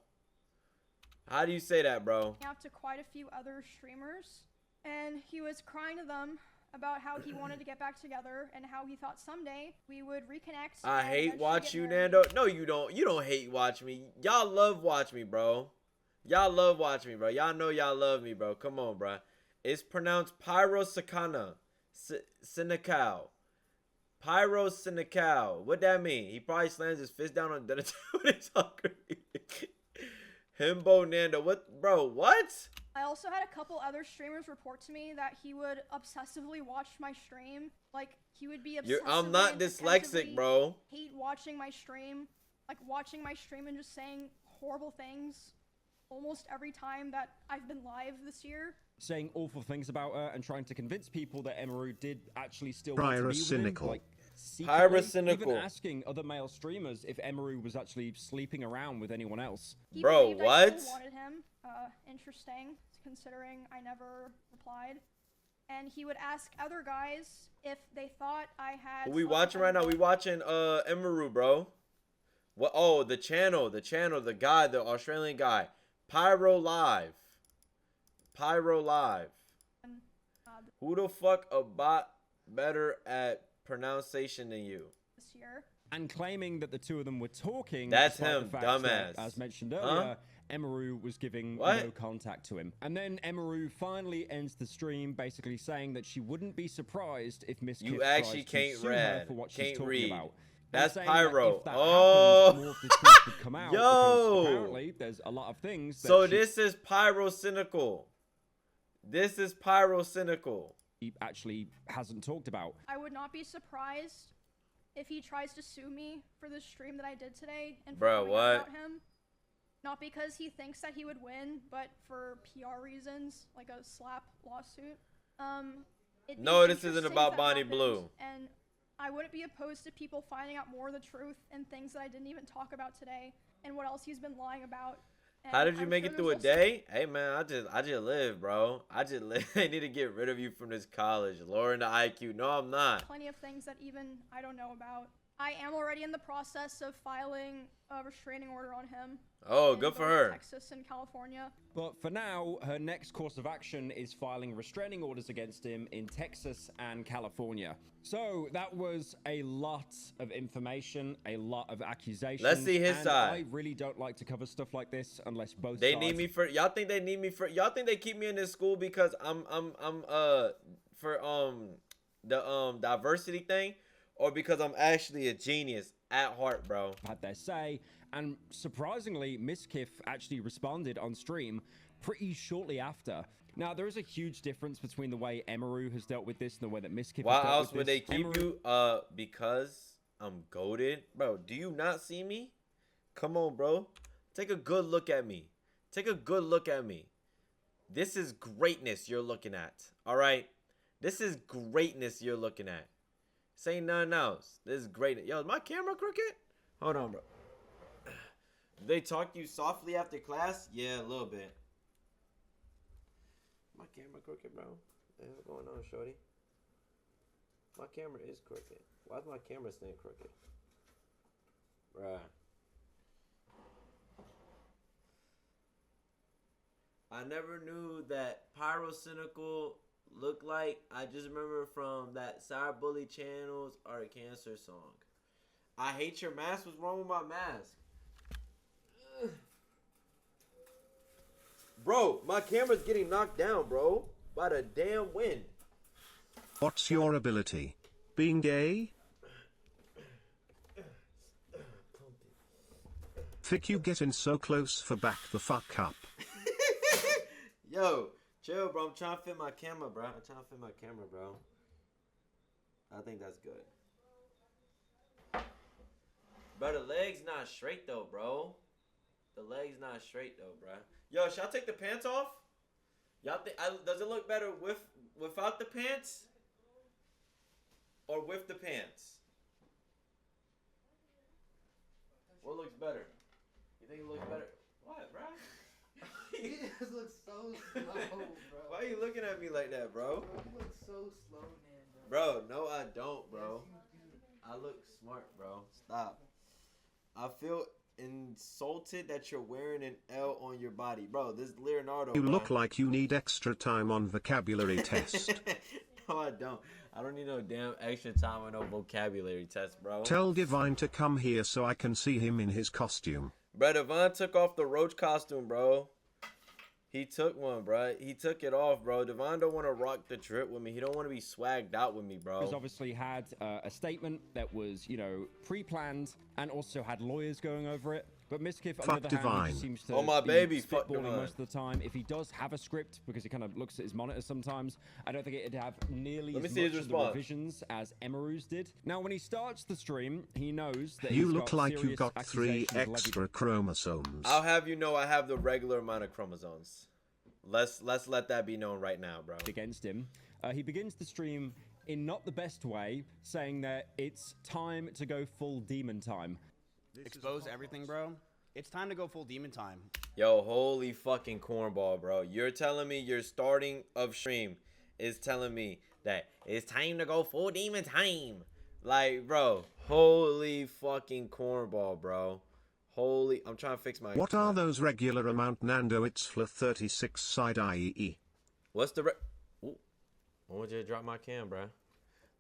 How do you say that, bro? out to quite a few other streamers, and he was crying to them about how he wanted to get back together and how he thought someday we would reconnect. I and hate eventually watch get you, married. Nando. No, you don't. You don't hate watch me. Y'all love watch me, bro. Y'all love watch me, bro. Y'all know y'all love me, bro. Come on, bro. It's pronounced Pyrosacana. Cynical. Pyrocynical. What that mean? He probably slams his fist down on the when he's hungry. Himbo Nando. What, bro? What? I also had a couple other streamers report to me that he would obsessively watch my stream. Like, he would be obsessively I'm not and dyslexic, attentively bro. hate watching my stream. Like, watching my stream and just saying horrible things almost every time that I've been live this year. Saying awful things about her and trying to convince people that Emiru did actually still want to be with him, Pyrocynical. like secretly, Pyrocynical. even asking other male streamers if Emiru was actually sleeping around with anyone else. He Bro, believed I what? still wanted him. Interesting, considering I never replied. And he would ask other guys if they thought I had. Who we slept watching with right now? We anyone. watching Emiru, bro. What? Oh, the channel, the guy, the Australian guy, Pyro Live. Who the fuck a bot better at pronunciation than you? this year. And claiming that the two of them were talking. That's despite him, the fact that, dumbass. as mentioned Huh? earlier, Emiru was giving What? no contact to him. And then Emiru finally ends the stream basically saying that she wouldn't be surprised if MizKif You tries actually to can't sue her read. for what she's Can't talking read. about. That's And saying that Pyro. if that Oh. happens, more of the truth would come out. Yo. Because apparently there's a lot of things that So she this is Pyro cynical. This is Pyro cynical. actually hasn't talked about. I would not be surprised if he tries to sue me for the stream that I did today and for Bro, coming out what? about him. Not because he thinks that he would win, but for PR reasons, like a slap lawsuit. It'd be No, this isn't interesting about if that Bonnie happened, Blue. And I wouldn't be opposed to people finding out more of the truth and things that I didn't even talk about today, and what else he's been lying about. And How did you I'm make sure it through a there's also- day? Hey man, I just live, bro. I just live. They need to get rid of you from this college. Lowering the IQ. No, I'm not. Plenty of things that even I don't know about. I am already in the process of filing a restraining order on him. Oh, in good for both her. Texas and California. But for now, her next course of action is filing restraining orders against him in Texas and California. So that was a lot of information, a lot of accusations. Let's see his and side. I really don't like to cover stuff like this unless both They sides. need me for y'all think they need me for y'all think they keep me in this school because I'm for the diversity thing or because I'm actually a genius at heart, bro. had their say, and surprisingly, MizKif actually responded on stream pretty shortly after. Now, there is a huge difference between the way Emiru has dealt with this and the way that MizKif Why has dealt else with would this. they keep Emiru- you? Because I'm goated, bro. Do you not see me? Come on, bro. Take a good look at me. Take a good look at me. This is greatness you're looking at. All right. This is greatness you're looking at. This ain't nothing else. This is greatness. Yo, is my camera crooked? Hold on, bro. Do they talk to you softly after class? Yeah, a little bit. My camera crooked, bro. What's going on, shorty? My camera is crooked. Why is my camera staying crooked? Bruh. I never knew that Pyrocynical looked like. I just remember from that Sour Bully Channels or a Cancer song. I hate your mask. What's wrong with my mask? Ugh. Bro, my camera's getting knocked down, bro. By the damn wind. What's your ability? Being gay? Thick you getting so close for back the fuck up. Yo, chill, bro. I'm trying to fit my camera, bro. I think that's good. Bro, the leg's not straight, though, bro. The leg's not straight, though, bro. Yo, should I take the pants off? Y'all think, does it look better without the pants? Or with the pants? What looks better? You think it looks better? What, bro? He just looks so slow, bro. Why are you looking at me like that, bro? You look so slow, man, bro. Bro, no, I don't, bro. I look smart, bro. Stop. I feel insulted that you're wearing an L on your body. Bro, this is Leonardo. You bro. look like you need extra time on vocabulary test. No, I don't. I don't need no damn extra time on no vocabulary test, bro. Tell Divine to come here so I can see him in his costume. Bro, Devon took off the roach costume, bro. He took one, bro. He took it off, bro. Devon don't want to rock the trip with me. He don't want to be swagged out with me, bro. Has obviously had a statement that was, you know, pre-planned and also had lawyers going over it. But MizKif, on Fuck the other hand, he Divine. just seems to Oh, my be baby, fuck spitballing Divine. most of the time. If he does have a script, because he kind of looks at his monitor sometimes, I don't think it'd have nearly Let me as see much his of the response. revisions as Emiru's did. Now, when he starts the stream, he knows that You he's look got like you serious got 3 accusations levied extra chromosomes. I'll have you know I have the regular amount of chromosomes. Let's let that be known right now, bro. against him. He begins the stream in not the best way, saying that it's time to go full demon time. Expose everything, bro. It's time to go full demon time. Yo, holy fucking cornball, bro. You're telling me your starting of stream is telling me that it's time to go full demon time. Like, bro, holy fucking cornball, bro. Holy, I'm trying to fix my... What are those regular amount Nando? It's for 36 side IE. What's the... Ooh, I want you to drop my cam, bro.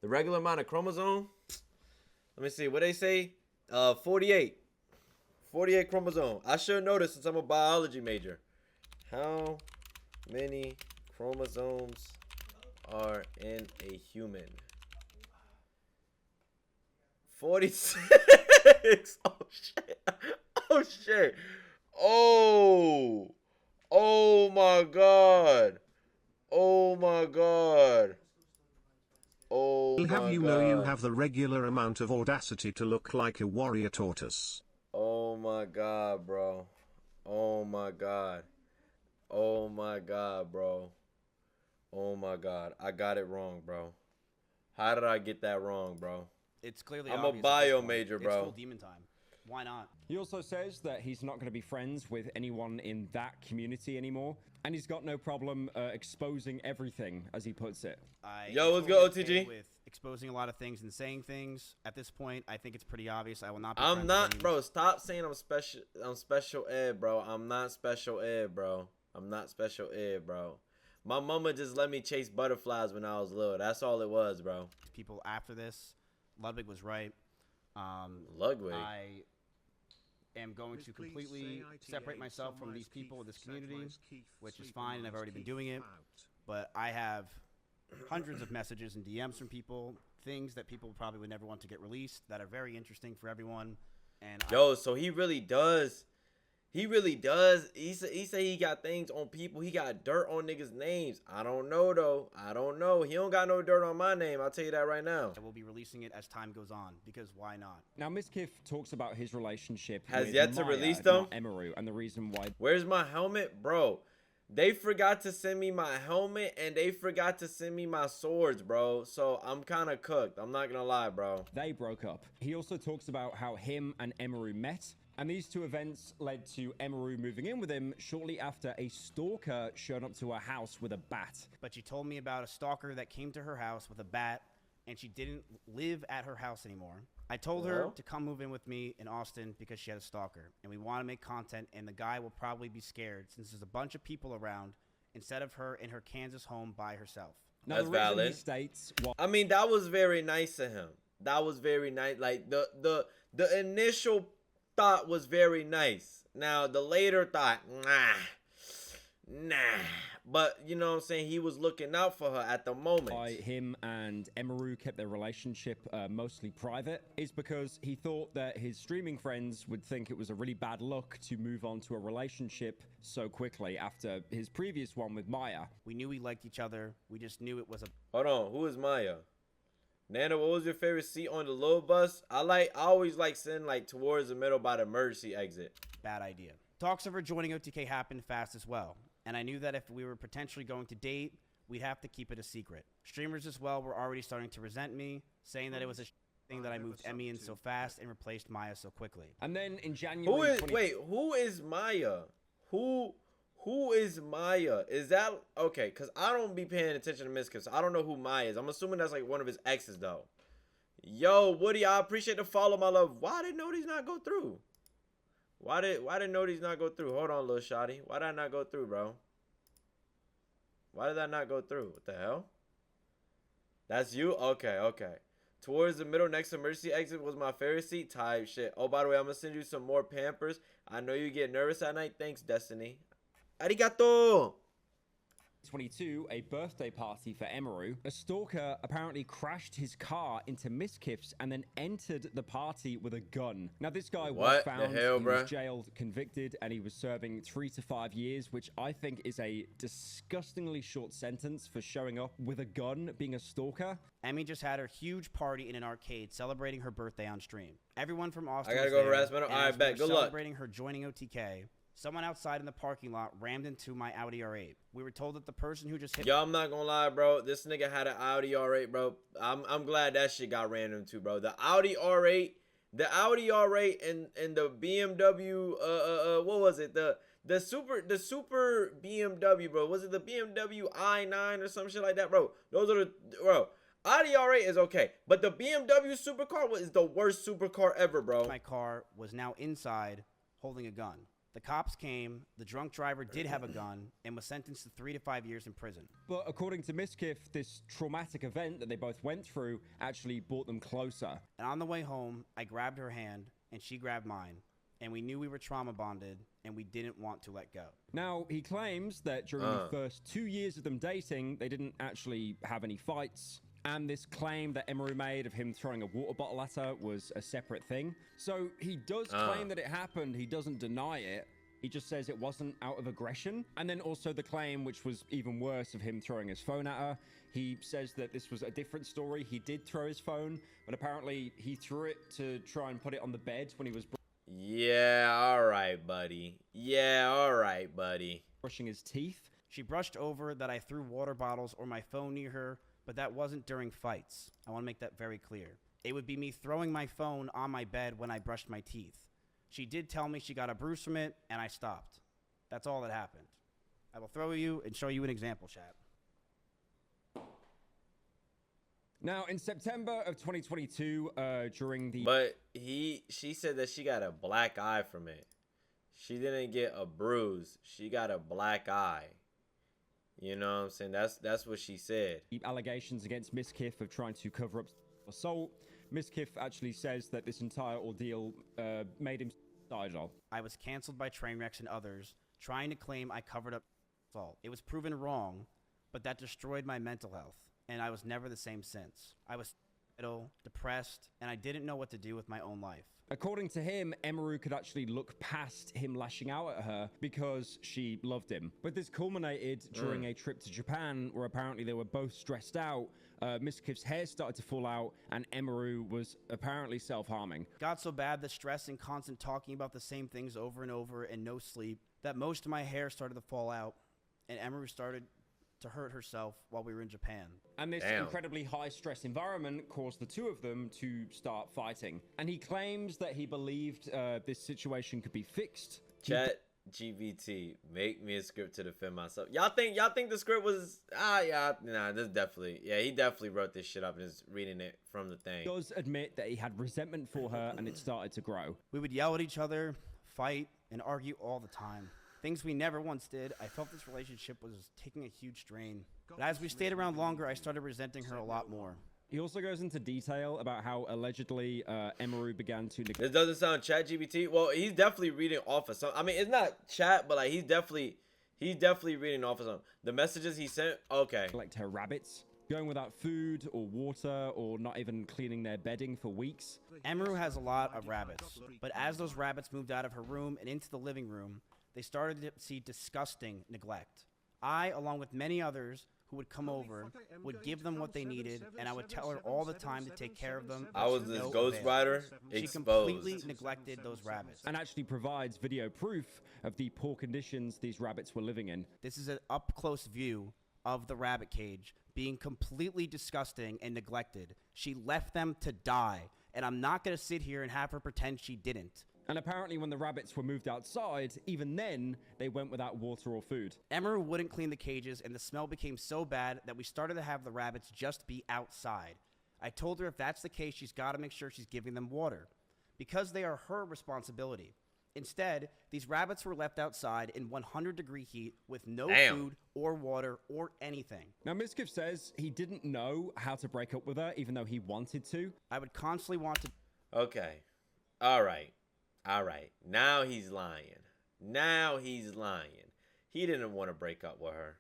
The regular amount of chromosome? Let me see. What they say? 48. 48 chromosome. I should know this since I'm a biology major. How many chromosomes are in a human? 46. Oh shit. Oh shit. Oh. Oh my god. Oh my god. Oh I'll have my you know you god. have the regular amount of audacity to look like a warrior tortoise. Oh my god, bro. Oh my god. Oh my god, bro. Oh my god. I got it wrong, bro. How did I get that wrong, bro? It's clearly I'm a obvious at this bio point. major, It's bro. full demon time. Why not? He also says that he's not going to be friends with anyone in that community anymore, and he's got no problem exposing everything, as he puts it. Yo, what's totally good, okay OTG? with exposing a lot of things and saying things. At this point, I think it's pretty obvious. I will not be I'm friends not, with anyone. bro. Stop saying I'm special. I'm special ed, bro. I'm not special ed, bro. I'm not special ed, bro. My mama just let me chase butterflies when I was little. That's all it was, bro. People after this, Ludwig was right. Ludwig. I am going to completely separate myself from these people in this community, which is fine, and I've already been doing it. But I have hundreds of messages and DMs from people, things that people probably would never want to get released that are very interesting for everyone. And Yo, so he really does. He really does. He say he got things on people. He got dirt on niggas' names. I don't know, though. I don't know. He don't got no dirt on my name. I'll tell you that right now. I will be releasing it as time goes on, because why not? Now, MizKif talks about his relationship Has with yet to Maya, release not them? Emiru, and the reason why Where's my helmet? Bro, they forgot to send me my helmet, and they forgot to send me my swords, bro. So I'm kind of cooked. I'm not going to lie, bro. they broke up. He also talks about how him and Emiru met, and these two events led to Emiru moving in with him shortly after a stalker showed up to her house with a bat. But she told me about a stalker that came to her house with a bat, and she didn't live at her house anymore. I told her Well. to come move in with me in Austin because she had a stalker, and we want to make content, and the guy will probably be scared since there's a bunch of people around instead of her in her Kansas home by herself. Now, That's the reason valid. he states why I mean, that was very nice of him. That was very nice. Like, the initial thought was very nice. Now, the later thought, nah. But, you know what I'm saying? He was looking out for her at the moment. him and Emiru kept their relationship mostly private is because he thought that his streaming friends would think it was a really bad look to move on to a relationship so quickly after his previous one with Maya. We knew we liked each other. We just knew it was a Hold on. Who is Maya? Nana, what was your favorite seat on the little bus? I always like sitting like towards the middle by the emergency exit. bad idea. Talks of her joining OTK happened fast as well, and I knew that if we were potentially going to date, we'd have to keep it a secret. Streamers as well were already starting to resent me, saying that it was a thing that I moved Emmy in so fast and replaced Maya so quickly. And then in Who January is who is Maya? Who is Maya? Is that okay? Cause I don't be paying attention to MizKif, so I don't know who Maya is. I'm assuming that's like one of his exes though. Yo, Woody, I appreciate the follow, my love. Why did Noti's not go through? Why did Noti's not go through? Hold on, little shawty. Why did I not go through, bro? Why did that not go through? What the hell? That's you? Okay. Towards the middle next to emergency exit was my favorite seat type shit. Oh, by the way, I'm gonna send you some more Pampers. I know you get nervous at night. Thanks, Destiny. Arigato! 2022, a birthday party for Emiru, a stalker apparently crashed his car into MizKif's and then entered the party with a gun. Now, this guy was What the found, hell, he bruh? was jailed, convicted, and he was serving 3 to 5 years, which I think is a disgustingly short sentence for showing up with a gun, being a stalker. Emmy just had her huge party in an arcade celebrating her birthday on stream. Everyone from Austin I gotta was go there, harass Metal. and All right, as we bet. were Good luck. celebrating her joining OTK, someone outside in the parking lot rammed into my Audi R8. We were told that the person who just hit Yo, I'm not gonna lie, bro. This nigga had an Audi R8, bro. I'm glad that shit got random too, bro. The Audi R8 and the BMW, what was it? The super BMW, bro. Was it the BMW i9 or some shit like that, bro? Those are the, bro. Audi R8 is okay, but the BMW supercar is the worst supercar ever, bro. my car was now inside holding a gun. The cops came, the drunk driver did have a gun, and was sentenced to 3 to 5 years in prison. But according to MizKif, this traumatic event that they both went through actually brought them closer. And on the way home, I grabbed her hand, and she grabbed mine. And we knew we were trauma bonded, and we didn't want to let go. Now, he claims that during the first 2 years of them dating, they didn't actually have any fights. And this claim that Emiru made of him throwing a water bottle at her was a separate thing. So he does claim that it happened. He doesn't deny it. He just says it wasn't out of aggression. And then also the claim, which was even worse, of him throwing his phone at her. He says that this was a different story. He did throw his phone, but apparently he threw it to try and put it on the bed when he was Yeah, all right, buddy. Yeah, all right, buddy. brushing his teeth. She brushed over that I threw water bottles or my phone near her, but that wasn't during fights. I want to make that very clear. It would be me throwing my phone on my bed when I brushed my teeth. She did tell me she got a bruise from it, and I stopped. That's all that happened. I will throw you and show you an example, chat. Now, in September of 2022, during the... But she said that she got a black eye from it. She didn't get a bruise. She got a black eye. You know what I'm saying? That's what she said. allegations against MizKif of trying to cover up assault. MizKif actually says that this entire ordeal made him suicidal. I was canceled by Trainwrecks and others, trying to claim I covered up fault. It was proven wrong, but that destroyed my mental health, and I was never the same since. I was ill, depressed, and I didn't know what to do with my own life. According to him, Emiru could actually look past him lashing out at her because she loved him. But this culminated during a trip to Japan, where apparently they were both stressed out. MizKif's hair started to fall out, and Emiru was apparently self-harming. Got so bad that stress and constant talking about the same things over and over and no sleep, that most of my hair started to fall out, and Emiru started to hurt herself while we were in Japan. And this incredibly high-stress environment caused the two of them to start fighting. And he claims that he believed this situation could be fixed. Chat GBT, make me a script to defend myself. Y'all think the script was this definitely, he definitely wrote this shit up and is reading it from the thing. He does admit that he had resentment for her and it started to grow. We would yell at each other, fight, and argue all the time. Things we never once did. I felt this relationship was taking a huge strain. But as we stayed around longer, I started resenting her a lot more. He also goes into detail about how allegedly Emiru began to... This doesn't sound chat GBT. Well, he's definitely reading off of some. I mean, it's not chat, but like he's definitely reading off of some. The messages he sent, okay. ...neglect her rabbits, going without food or water or not even cleaning their bedding for weeks. Emiru has a lot of rabbits, but as those rabbits moved out of her room and into the living room, they started to see disgusting neglect. I, along with many others who would come over, would give them what they needed, and I would tell her all the time to take care of them. I was this Ghost Rider exposed. She completely neglected those rabbits. And actually provides video proof of the poor conditions these rabbits were living in. This is an up-close view of the rabbit cage being completely disgusting and neglected. She left them to die, and I'm not going to sit here and have her pretend she didn't. And apparently when the rabbits were moved outside, even then, they went without water or food. Emiru wouldn't clean the cages, and the smell became so bad that we started to have the rabbits just be outside. I told her if that's the case, she's got to make sure she's giving them water, because they are her responsibility. Instead, these rabbits were left outside in 100-degree heat with no food or water or anything. Now, MizKif says he didn't know how to break up with her, even though he wanted to. I would constantly want to... Okay. All right. Now he's lying. He didn't want to break up with her.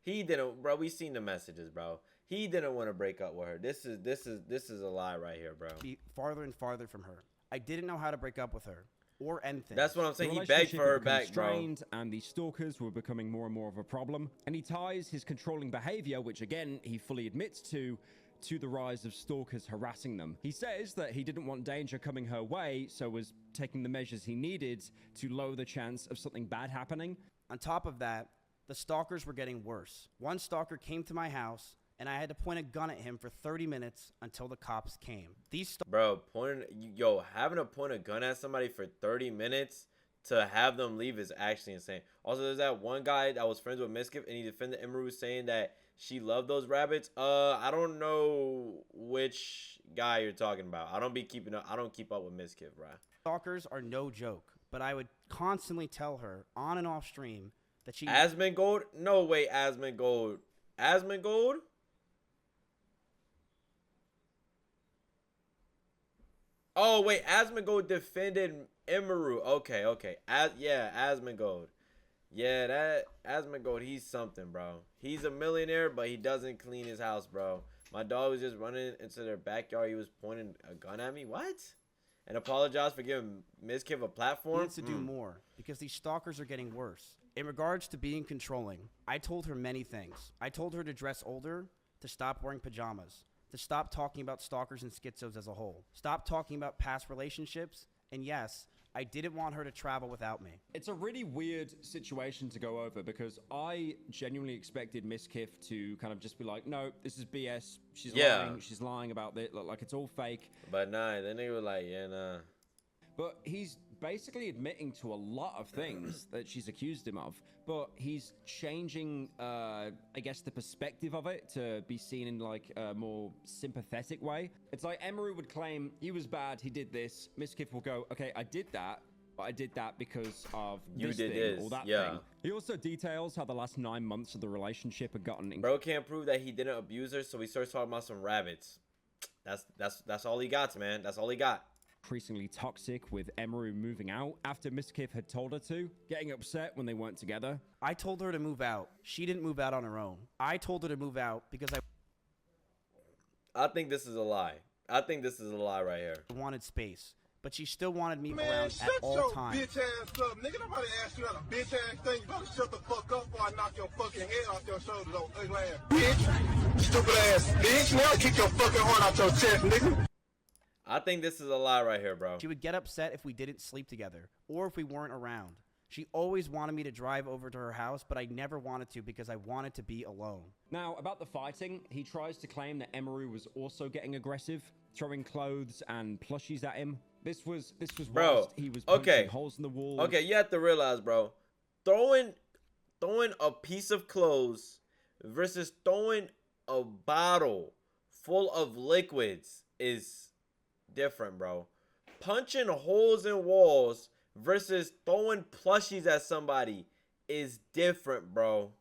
He didn't, bro. We seen the messages, bro. He didn't want to break up with her. This is a lie right here, bro. Be farther and farther from her. I didn't know how to break up with her or anything. That's what I'm saying. The He begged for her relationship back, became bro. strained, and the stalkers were becoming more and more of a problem. And he ties his controlling behavior, which again he fully admits to the rise of stalkers harassing them. He says that he didn't want danger coming her way, so was taking the measures he needed to lower the chance of something bad happening. On top of that, the stalkers were getting worse. One stalker came to my house, and I had to point a gun at him for 30 minutes until the cops came. Bro, having to point a gun at somebody for 30 minutes to have them leave is actually insane. Also, there's that one guy that was friends with MizKif, and he defended Emiru saying that she loved those rabbits. I don't know which guy you're talking about. I don't keep up with MizKif, bro. Stalkers are no joke. but I would constantly tell her on and off stream that she Asmongold? No way, Asmongold. Asmongold? Oh wait, Asmongold defended Emiru. Okay. Yeah, Asmongold. Yeah, that Asmongold, he's something, bro. He's a millionaire, but he doesn't clean his house, bro. My dog was just running into their backyard. He was pointing a gun at me. What? And apologize for giving MizKif a platform. needs to do more because these stalkers are getting worse. In regards to being controlling, I told her many things. I told her to dress older, to stop wearing pajamas, to stop talking about stalkers and schizos as a whole, stop talking about past relationships, and yes, I didn't want her to travel without me. It's a really weird situation to go over because I genuinely expected MizKif to kind of just be like, no, this is BS. She's lying about this. Like, it's all fake. But nah, then they were like, yeah, nah. But he's basically admitting to a lot of things that she's accused him of. But he's changing, I guess, the perspective of it to be seen in like a more sympathetic way. It's like Emiru would claim he was bad, he did this. MizKif will go, okay, I did that, but I did that because of this thing or that thing. He also details how the last 9 months of the relationship had gotten. Bro can't prove that he didn't abuse her, so he starts talking about some rabbits. That's all he got, man. That's all he got. Increasingly toxic, with Emiru moving out after MizKif had told her to, getting upset when they weren't together. I told her to move out. She didn't move out on her own. I told her to move out because I think this is a lie. I think this is a lie right here. I wanted space. But she still wanted me around at all times. Bitch ass up, nigga. Nobody asked you that a bitch ass thing. You better shut the fuck up before I knock your fucking head off your shoulders, old ugly ass bitch. Stupid ass bitch. Now kick your fucking heart out your chest, nigga. I think this is a lie right here, bro. She would get upset if we didn't sleep together or if we weren't around. She always wanted me to drive over to her house, but I never wanted to because I wanted to be alone. Now, about the fighting, he tries to claim that Emiru was also getting aggressive, throwing clothes and plushies at him. This was bro, whilst he was punching holes in the wall. Okay, you have to realize, bro, throwing a piece of clothes versus throwing a bottle full of liquids is different, bro. Punching holes in walls versus throwing plushies at somebody is different, bro.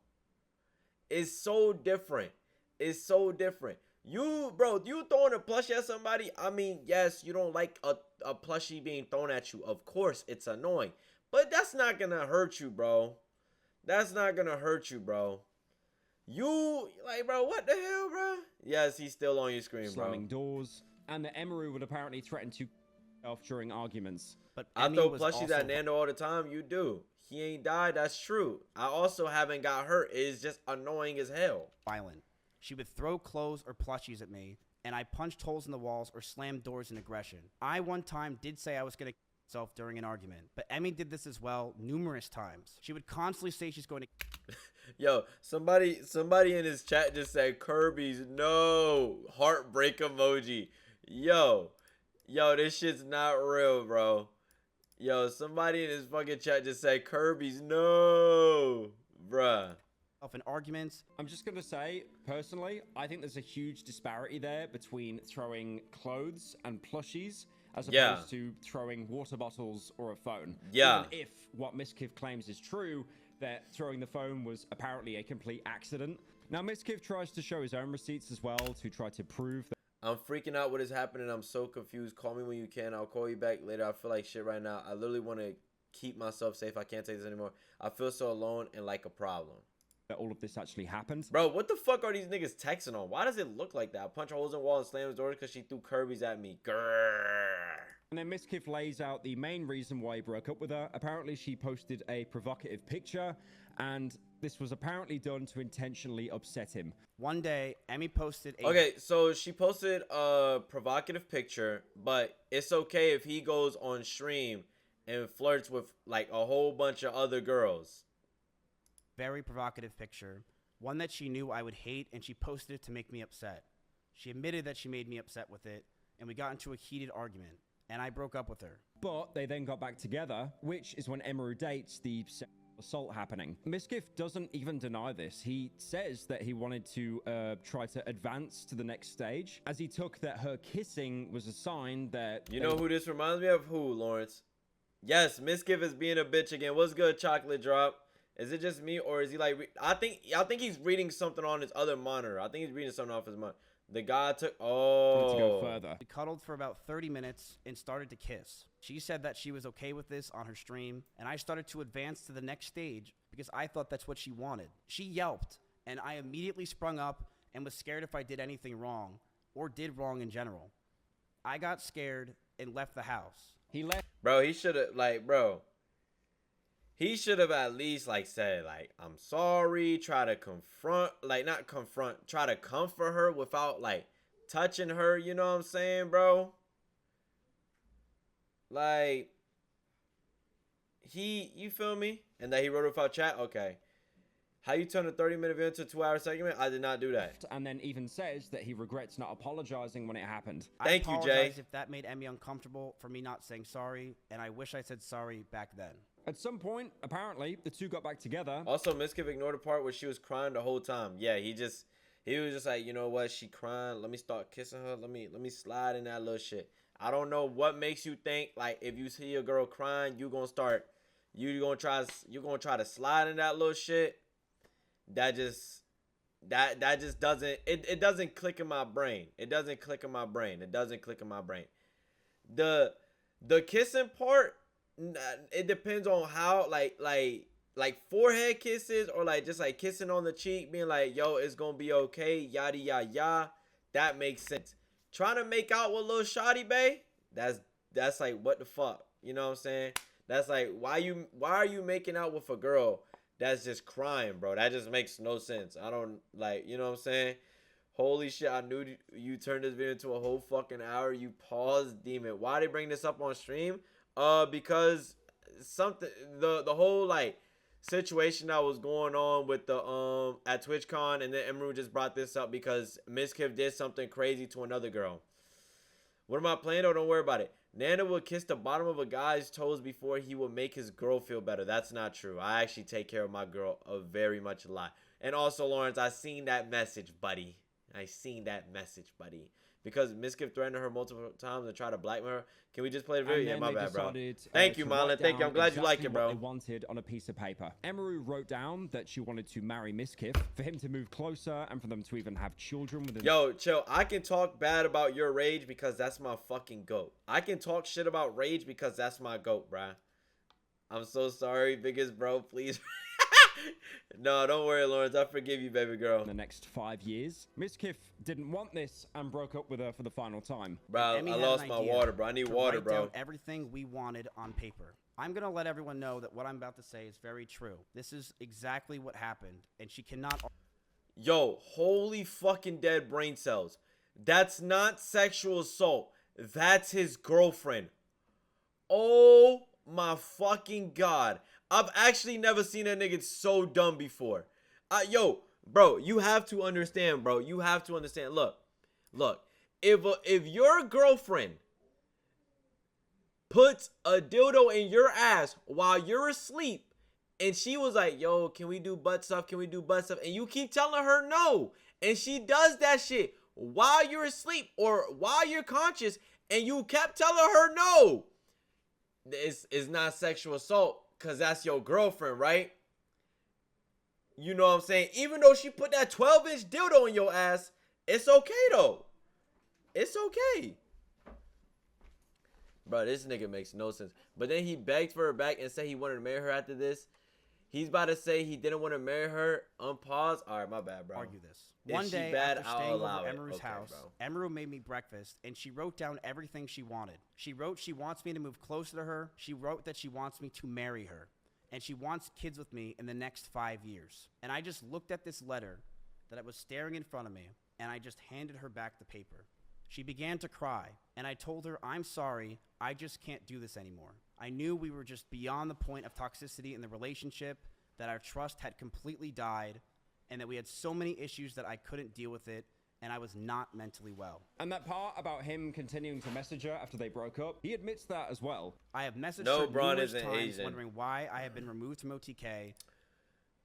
It's so different. It's so different. You throwing a plushie at somebody, I mean, yes, you don't like a plushie being thrown at you. Of course, it's annoying. But that's not gonna hurt you, bro. That's not gonna hurt you, bro. You, like, bro, what the hell, bro? Yes, he's still on your screen, bro. Slamming doors. And that Emiru would apparently threaten to off during arguments. But I throw plushies at Nando all the time. You do. He ain't died. That's true. I also haven't got hurt. It's just annoying as hell. Violent. She would throw clothes or plushies at me, and I punched holes in the walls or slammed doors in aggression. I one time did say I was going to kill myself during an argument, but Emmy did this as well numerous times. She would constantly say she's going to... Yo, somebody in his chat just said Kirby's no heartbreak emoji. Yo, this shit's not real, bro. Yo, somebody in his fucking chat just said Kirby's no, bruh. In arguments. I'm just gonna say, personally, I think there's a huge disparity there between throwing clothes and plushies as opposed to throwing water bottles or a phone. Yeah. Even if what MizKif claims is true, that throwing the phone was apparently a complete accident. Now, MizKif tries to show his own receipts as well to try to prove that. I'm freaking out what is happening. I'm so confused. Call me when you can. I'll call you back later. I feel like shit right now. I literally want to keep myself safe. I can't take this anymore. I feel so alone and like a problem. That all of this actually happened. Bro, what the fuck are these niggas texting on? Why does it look like that? I punch holes in walls and slam doors because she threw Kirby's at me. Grrr. And then MizKif lays out the main reason why he broke up with her. Apparently, she posted a provocative picture, and this was apparently done to intentionally upset him. One day, Emmy posted a... Okay, so she posted a provocative picture, but it's okay if he goes on stream and flirts with, like, a whole bunch of other girls. Very provocative picture, one that she knew I would hate, and she posted it to make me upset. She admitted that she made me upset with it, and we got into a heated argument, and I broke up with her. But they then got back together, which is when Emiru dates the assault happening. MizKif doesn't even deny this. He says that he wanted to try to advance to the next stage, as he took that her kissing was a sign that... You know who this reminds me of? Who, Lawrence? Yes, MizKif is being a bitch again. What's good, Chocolate Drop? Is it just me, or is he like? I think he's reading something on his other monitor. I think he's reading something off his monitor. The guy took. To go Oh. further. We cuddled for about 30 minutes and started to kiss. She said that she was okay with this on her stream, and I started to advance to the next stage because I thought that's what she wanted. She yelped, and I immediately sprung up and was scared if I did anything wrong or did wrong in general. I got scared and left the house. He left. Bro, he should have he should have at least like said like I'm sorry, try to confront, like not confront, try to comfort her without like touching her, you know what I'm saying, bro? Like you feel me? And that he wrote it without chat? Okay. How you turn a 30-minute video into a 2-hour segment? I did not do that. And then even says that he regrets not apologizing when it happened. Thank you, I Jay. apologize if that made Emmy uncomfortable for me not saying sorry, and I wish I said sorry back then. At some point, apparently, the two got back together. Also, MizKif ignored the part where she was crying the whole time. Yeah, he was just like, you know what? She crying. Let me start kissing her. Let me slide in that little shit. I don't know what makes you think like if you see a girl crying, you're gonna try to slide in that little shit. That just doesn't it doesn't click in my brain. It doesn't click in my brain. The kissing part, it depends on how like forehead kisses or like just like kissing on the cheek, being like, yo, it's gonna be okay, yada yada yada. That makes sense. Trying to make out with little shawty bae, that's like what the fuck, you know what I'm saying? That's like why are you making out with a girl that's just crying, bro? That just makes no sense. I don't like, you know what I'm saying? Holy shit, I knew you turned this video into a whole fucking hour. You paused, demon. Why they bring this up on stream? Because something the whole like situation that was going on with the at TwitchCon, and then Emiru just brought this up because MizKif did something crazy to another girl. What am I playing? Oh, don't worry about it. Nana would kiss the bottom of a guy's toes before he would make his girl feel better. That's not true. I actually take care of my girl very much a lot. And also, Lawrence, I seen that message, buddy. Because MizKif threatened her multiple times and tried to blackmail her. Can we just play the video? Yeah, my bad, bro. Thank you, Marlon. Thank you. I'm glad you like it, bro. What they wanted on a piece of paper. Emiru wrote down that she wanted to marry MizKif, for him to move closer, and for them to even have children with. Yo, chill. I can talk bad about your Rage because that's my fucking goat. I can talk shit about Rage because that's my goat, bruh. I'm so sorry, biggest bro. Please. No, don't worry, Lawrence. I forgive you, baby girl. In the next 5 years, MizKif didn't want this and broke up with her for the final time. Bro, Emmy I had lost an my idea water, bro. I need to water, write bro. down everything we wanted on paper. I'm gonna let everyone know that what I'm about to say is very true. This is exactly what happened, and she cannot. Yo, holy fucking dead brain cells. That's not sexual assault. That's his girlfriend. Oh my fucking god. I've actually never seen a nigga so dumb before. Yo, bro, you have to understand, bro. You have to understand. Look. If your girlfriend puts a dildo in your ass while you're asleep, and she was like, yo, can we do butt stuff? And you keep telling her no, and she does that shit while you're asleep or while you're conscious, and you kept telling her no, it's not sexual assault. Cause that's your girlfriend, right? You know what I'm saying? Even though she put that 12-inch dildo in your ass, it's okay though. It's okay. Bro, this nigga makes no sense. But then he begged for her back and said he wanted to marry her after this. He's about to say he didn't want to marry her. Unpause. All right, my bad, bro. Argue this. If One she day, bad, after I'll staying over allow it. Emiru's Okay, house, bro. Emiru made me breakfast, and she wrote down everything she wanted. She wrote she wants me to move closer to her. She wrote that she wants me to marry her. And she wants kids with me in the next 5 years. And I just looked at this letter that was staring in front of me, and I just handed her back the paper. She began to cry, and I told her, I'm sorry, I just can't do this anymore. I knew we were just beyond the point of toxicity in the relationship, that our trust had completely died, and that we had so many issues that I couldn't deal with it, and I was not mentally well. And that part about him continuing to message her after they broke up, he admits that as well. I have messaged No, her Braun numerous isn't times Asian. wondering why I have been removed from OTK.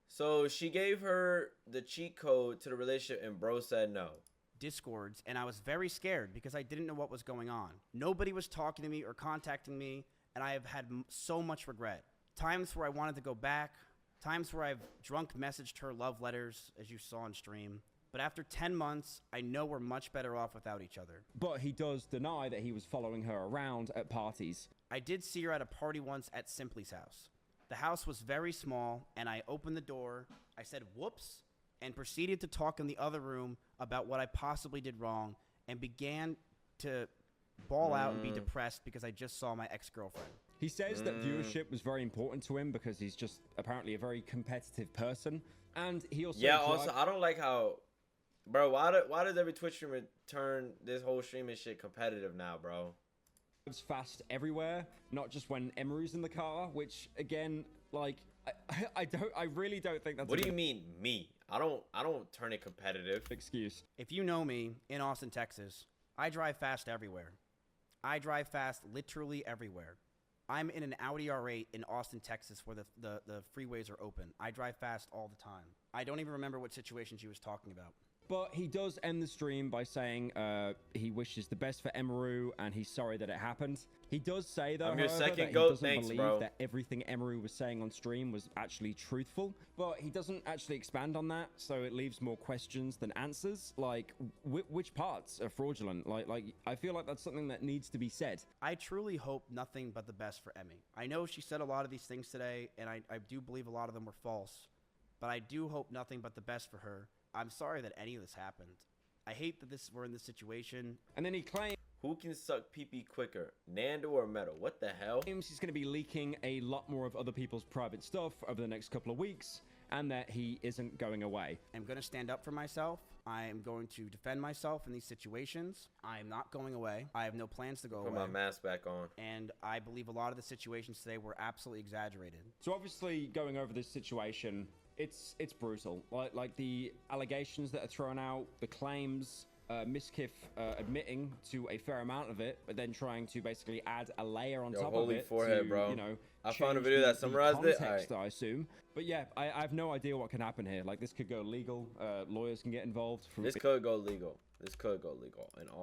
So she gave her the cheat code to the relationship, and bro said no. Discords, and I was very scared because I didn't know what was going on. Nobody was talking to me or contacting me, and I have had so much regret. Times where I wanted to go back, times where I've drunk messaged her love letters, as you saw on stream. But after 10 months, I know we're much better off without each other. But he does deny that he was following her around at parties. I did see her at a party once at Simply's house. The house was very small, and I opened the door, I said whoops, and proceeded to talk in the other room about what I possibly did wrong, and began to bawl out and be depressed because I just saw my ex-girlfriend. He says that viewership was very important to him because he's just apparently a very competitive person. And he also... Yeah, also, I don't like how... Bro, why does every Twitch streamer turn this whole streaming shit competitive now, bro? Fast everywhere, not just when Emiru's in the car, which, again, like, I really don't think that's... What do you mean, me? I don't turn it competitive. Excuse. If you know me, in Austin, Texas, I drive fast everywhere. I drive fast literally everywhere. I'm in an Audi R8 in Austin, Texas, where the freeways are open. I drive fast all the time. I don't even remember what situation she was talking about. But he does end the stream by saying he wishes the best for Emiru and he's sorry that it happened. He does say, though, I'm your however, second that goat. he doesn't Thanks, believe bro. that everything Emiru was saying on stream was actually truthful. But he doesn't actually expand on that, so it leaves more questions than answers. Like, which parts are fraudulent? Like I feel like that's something that needs to be said. I truly hope nothing but the best for Emmy. I know she said a lot of these things today, and I do believe a lot of them were false. But I do hope nothing but the best for her. I'm sorry that any of this happened. I hate that we're in this situation. And then he claims Who can suck pee-pee quicker, Nando or Metal? What the hell? he's going to be leaking a lot more of other people's private stuff over the next couple of weeks, and that he isn't going away. I'm going to stand up for myself. I am going to defend myself in these situations. I am not going away. I have no plans to go away. Put my mask back on. And I believe a lot of the situations today were absolutely exaggerated. So obviously, going over this situation, it's brutal. Like the allegations that are thrown out, the claims, MizKif admitting to a fair amount of it, but then trying to basically add a layer on top of holy it forehead, to, bro. you know, I found a change video that the summarized it. context, Alright. I assume. But yeah, I have no idea what can happen here. Like, this could go legal. Lawyers can get involved. This could go legal. This could go legal. And all.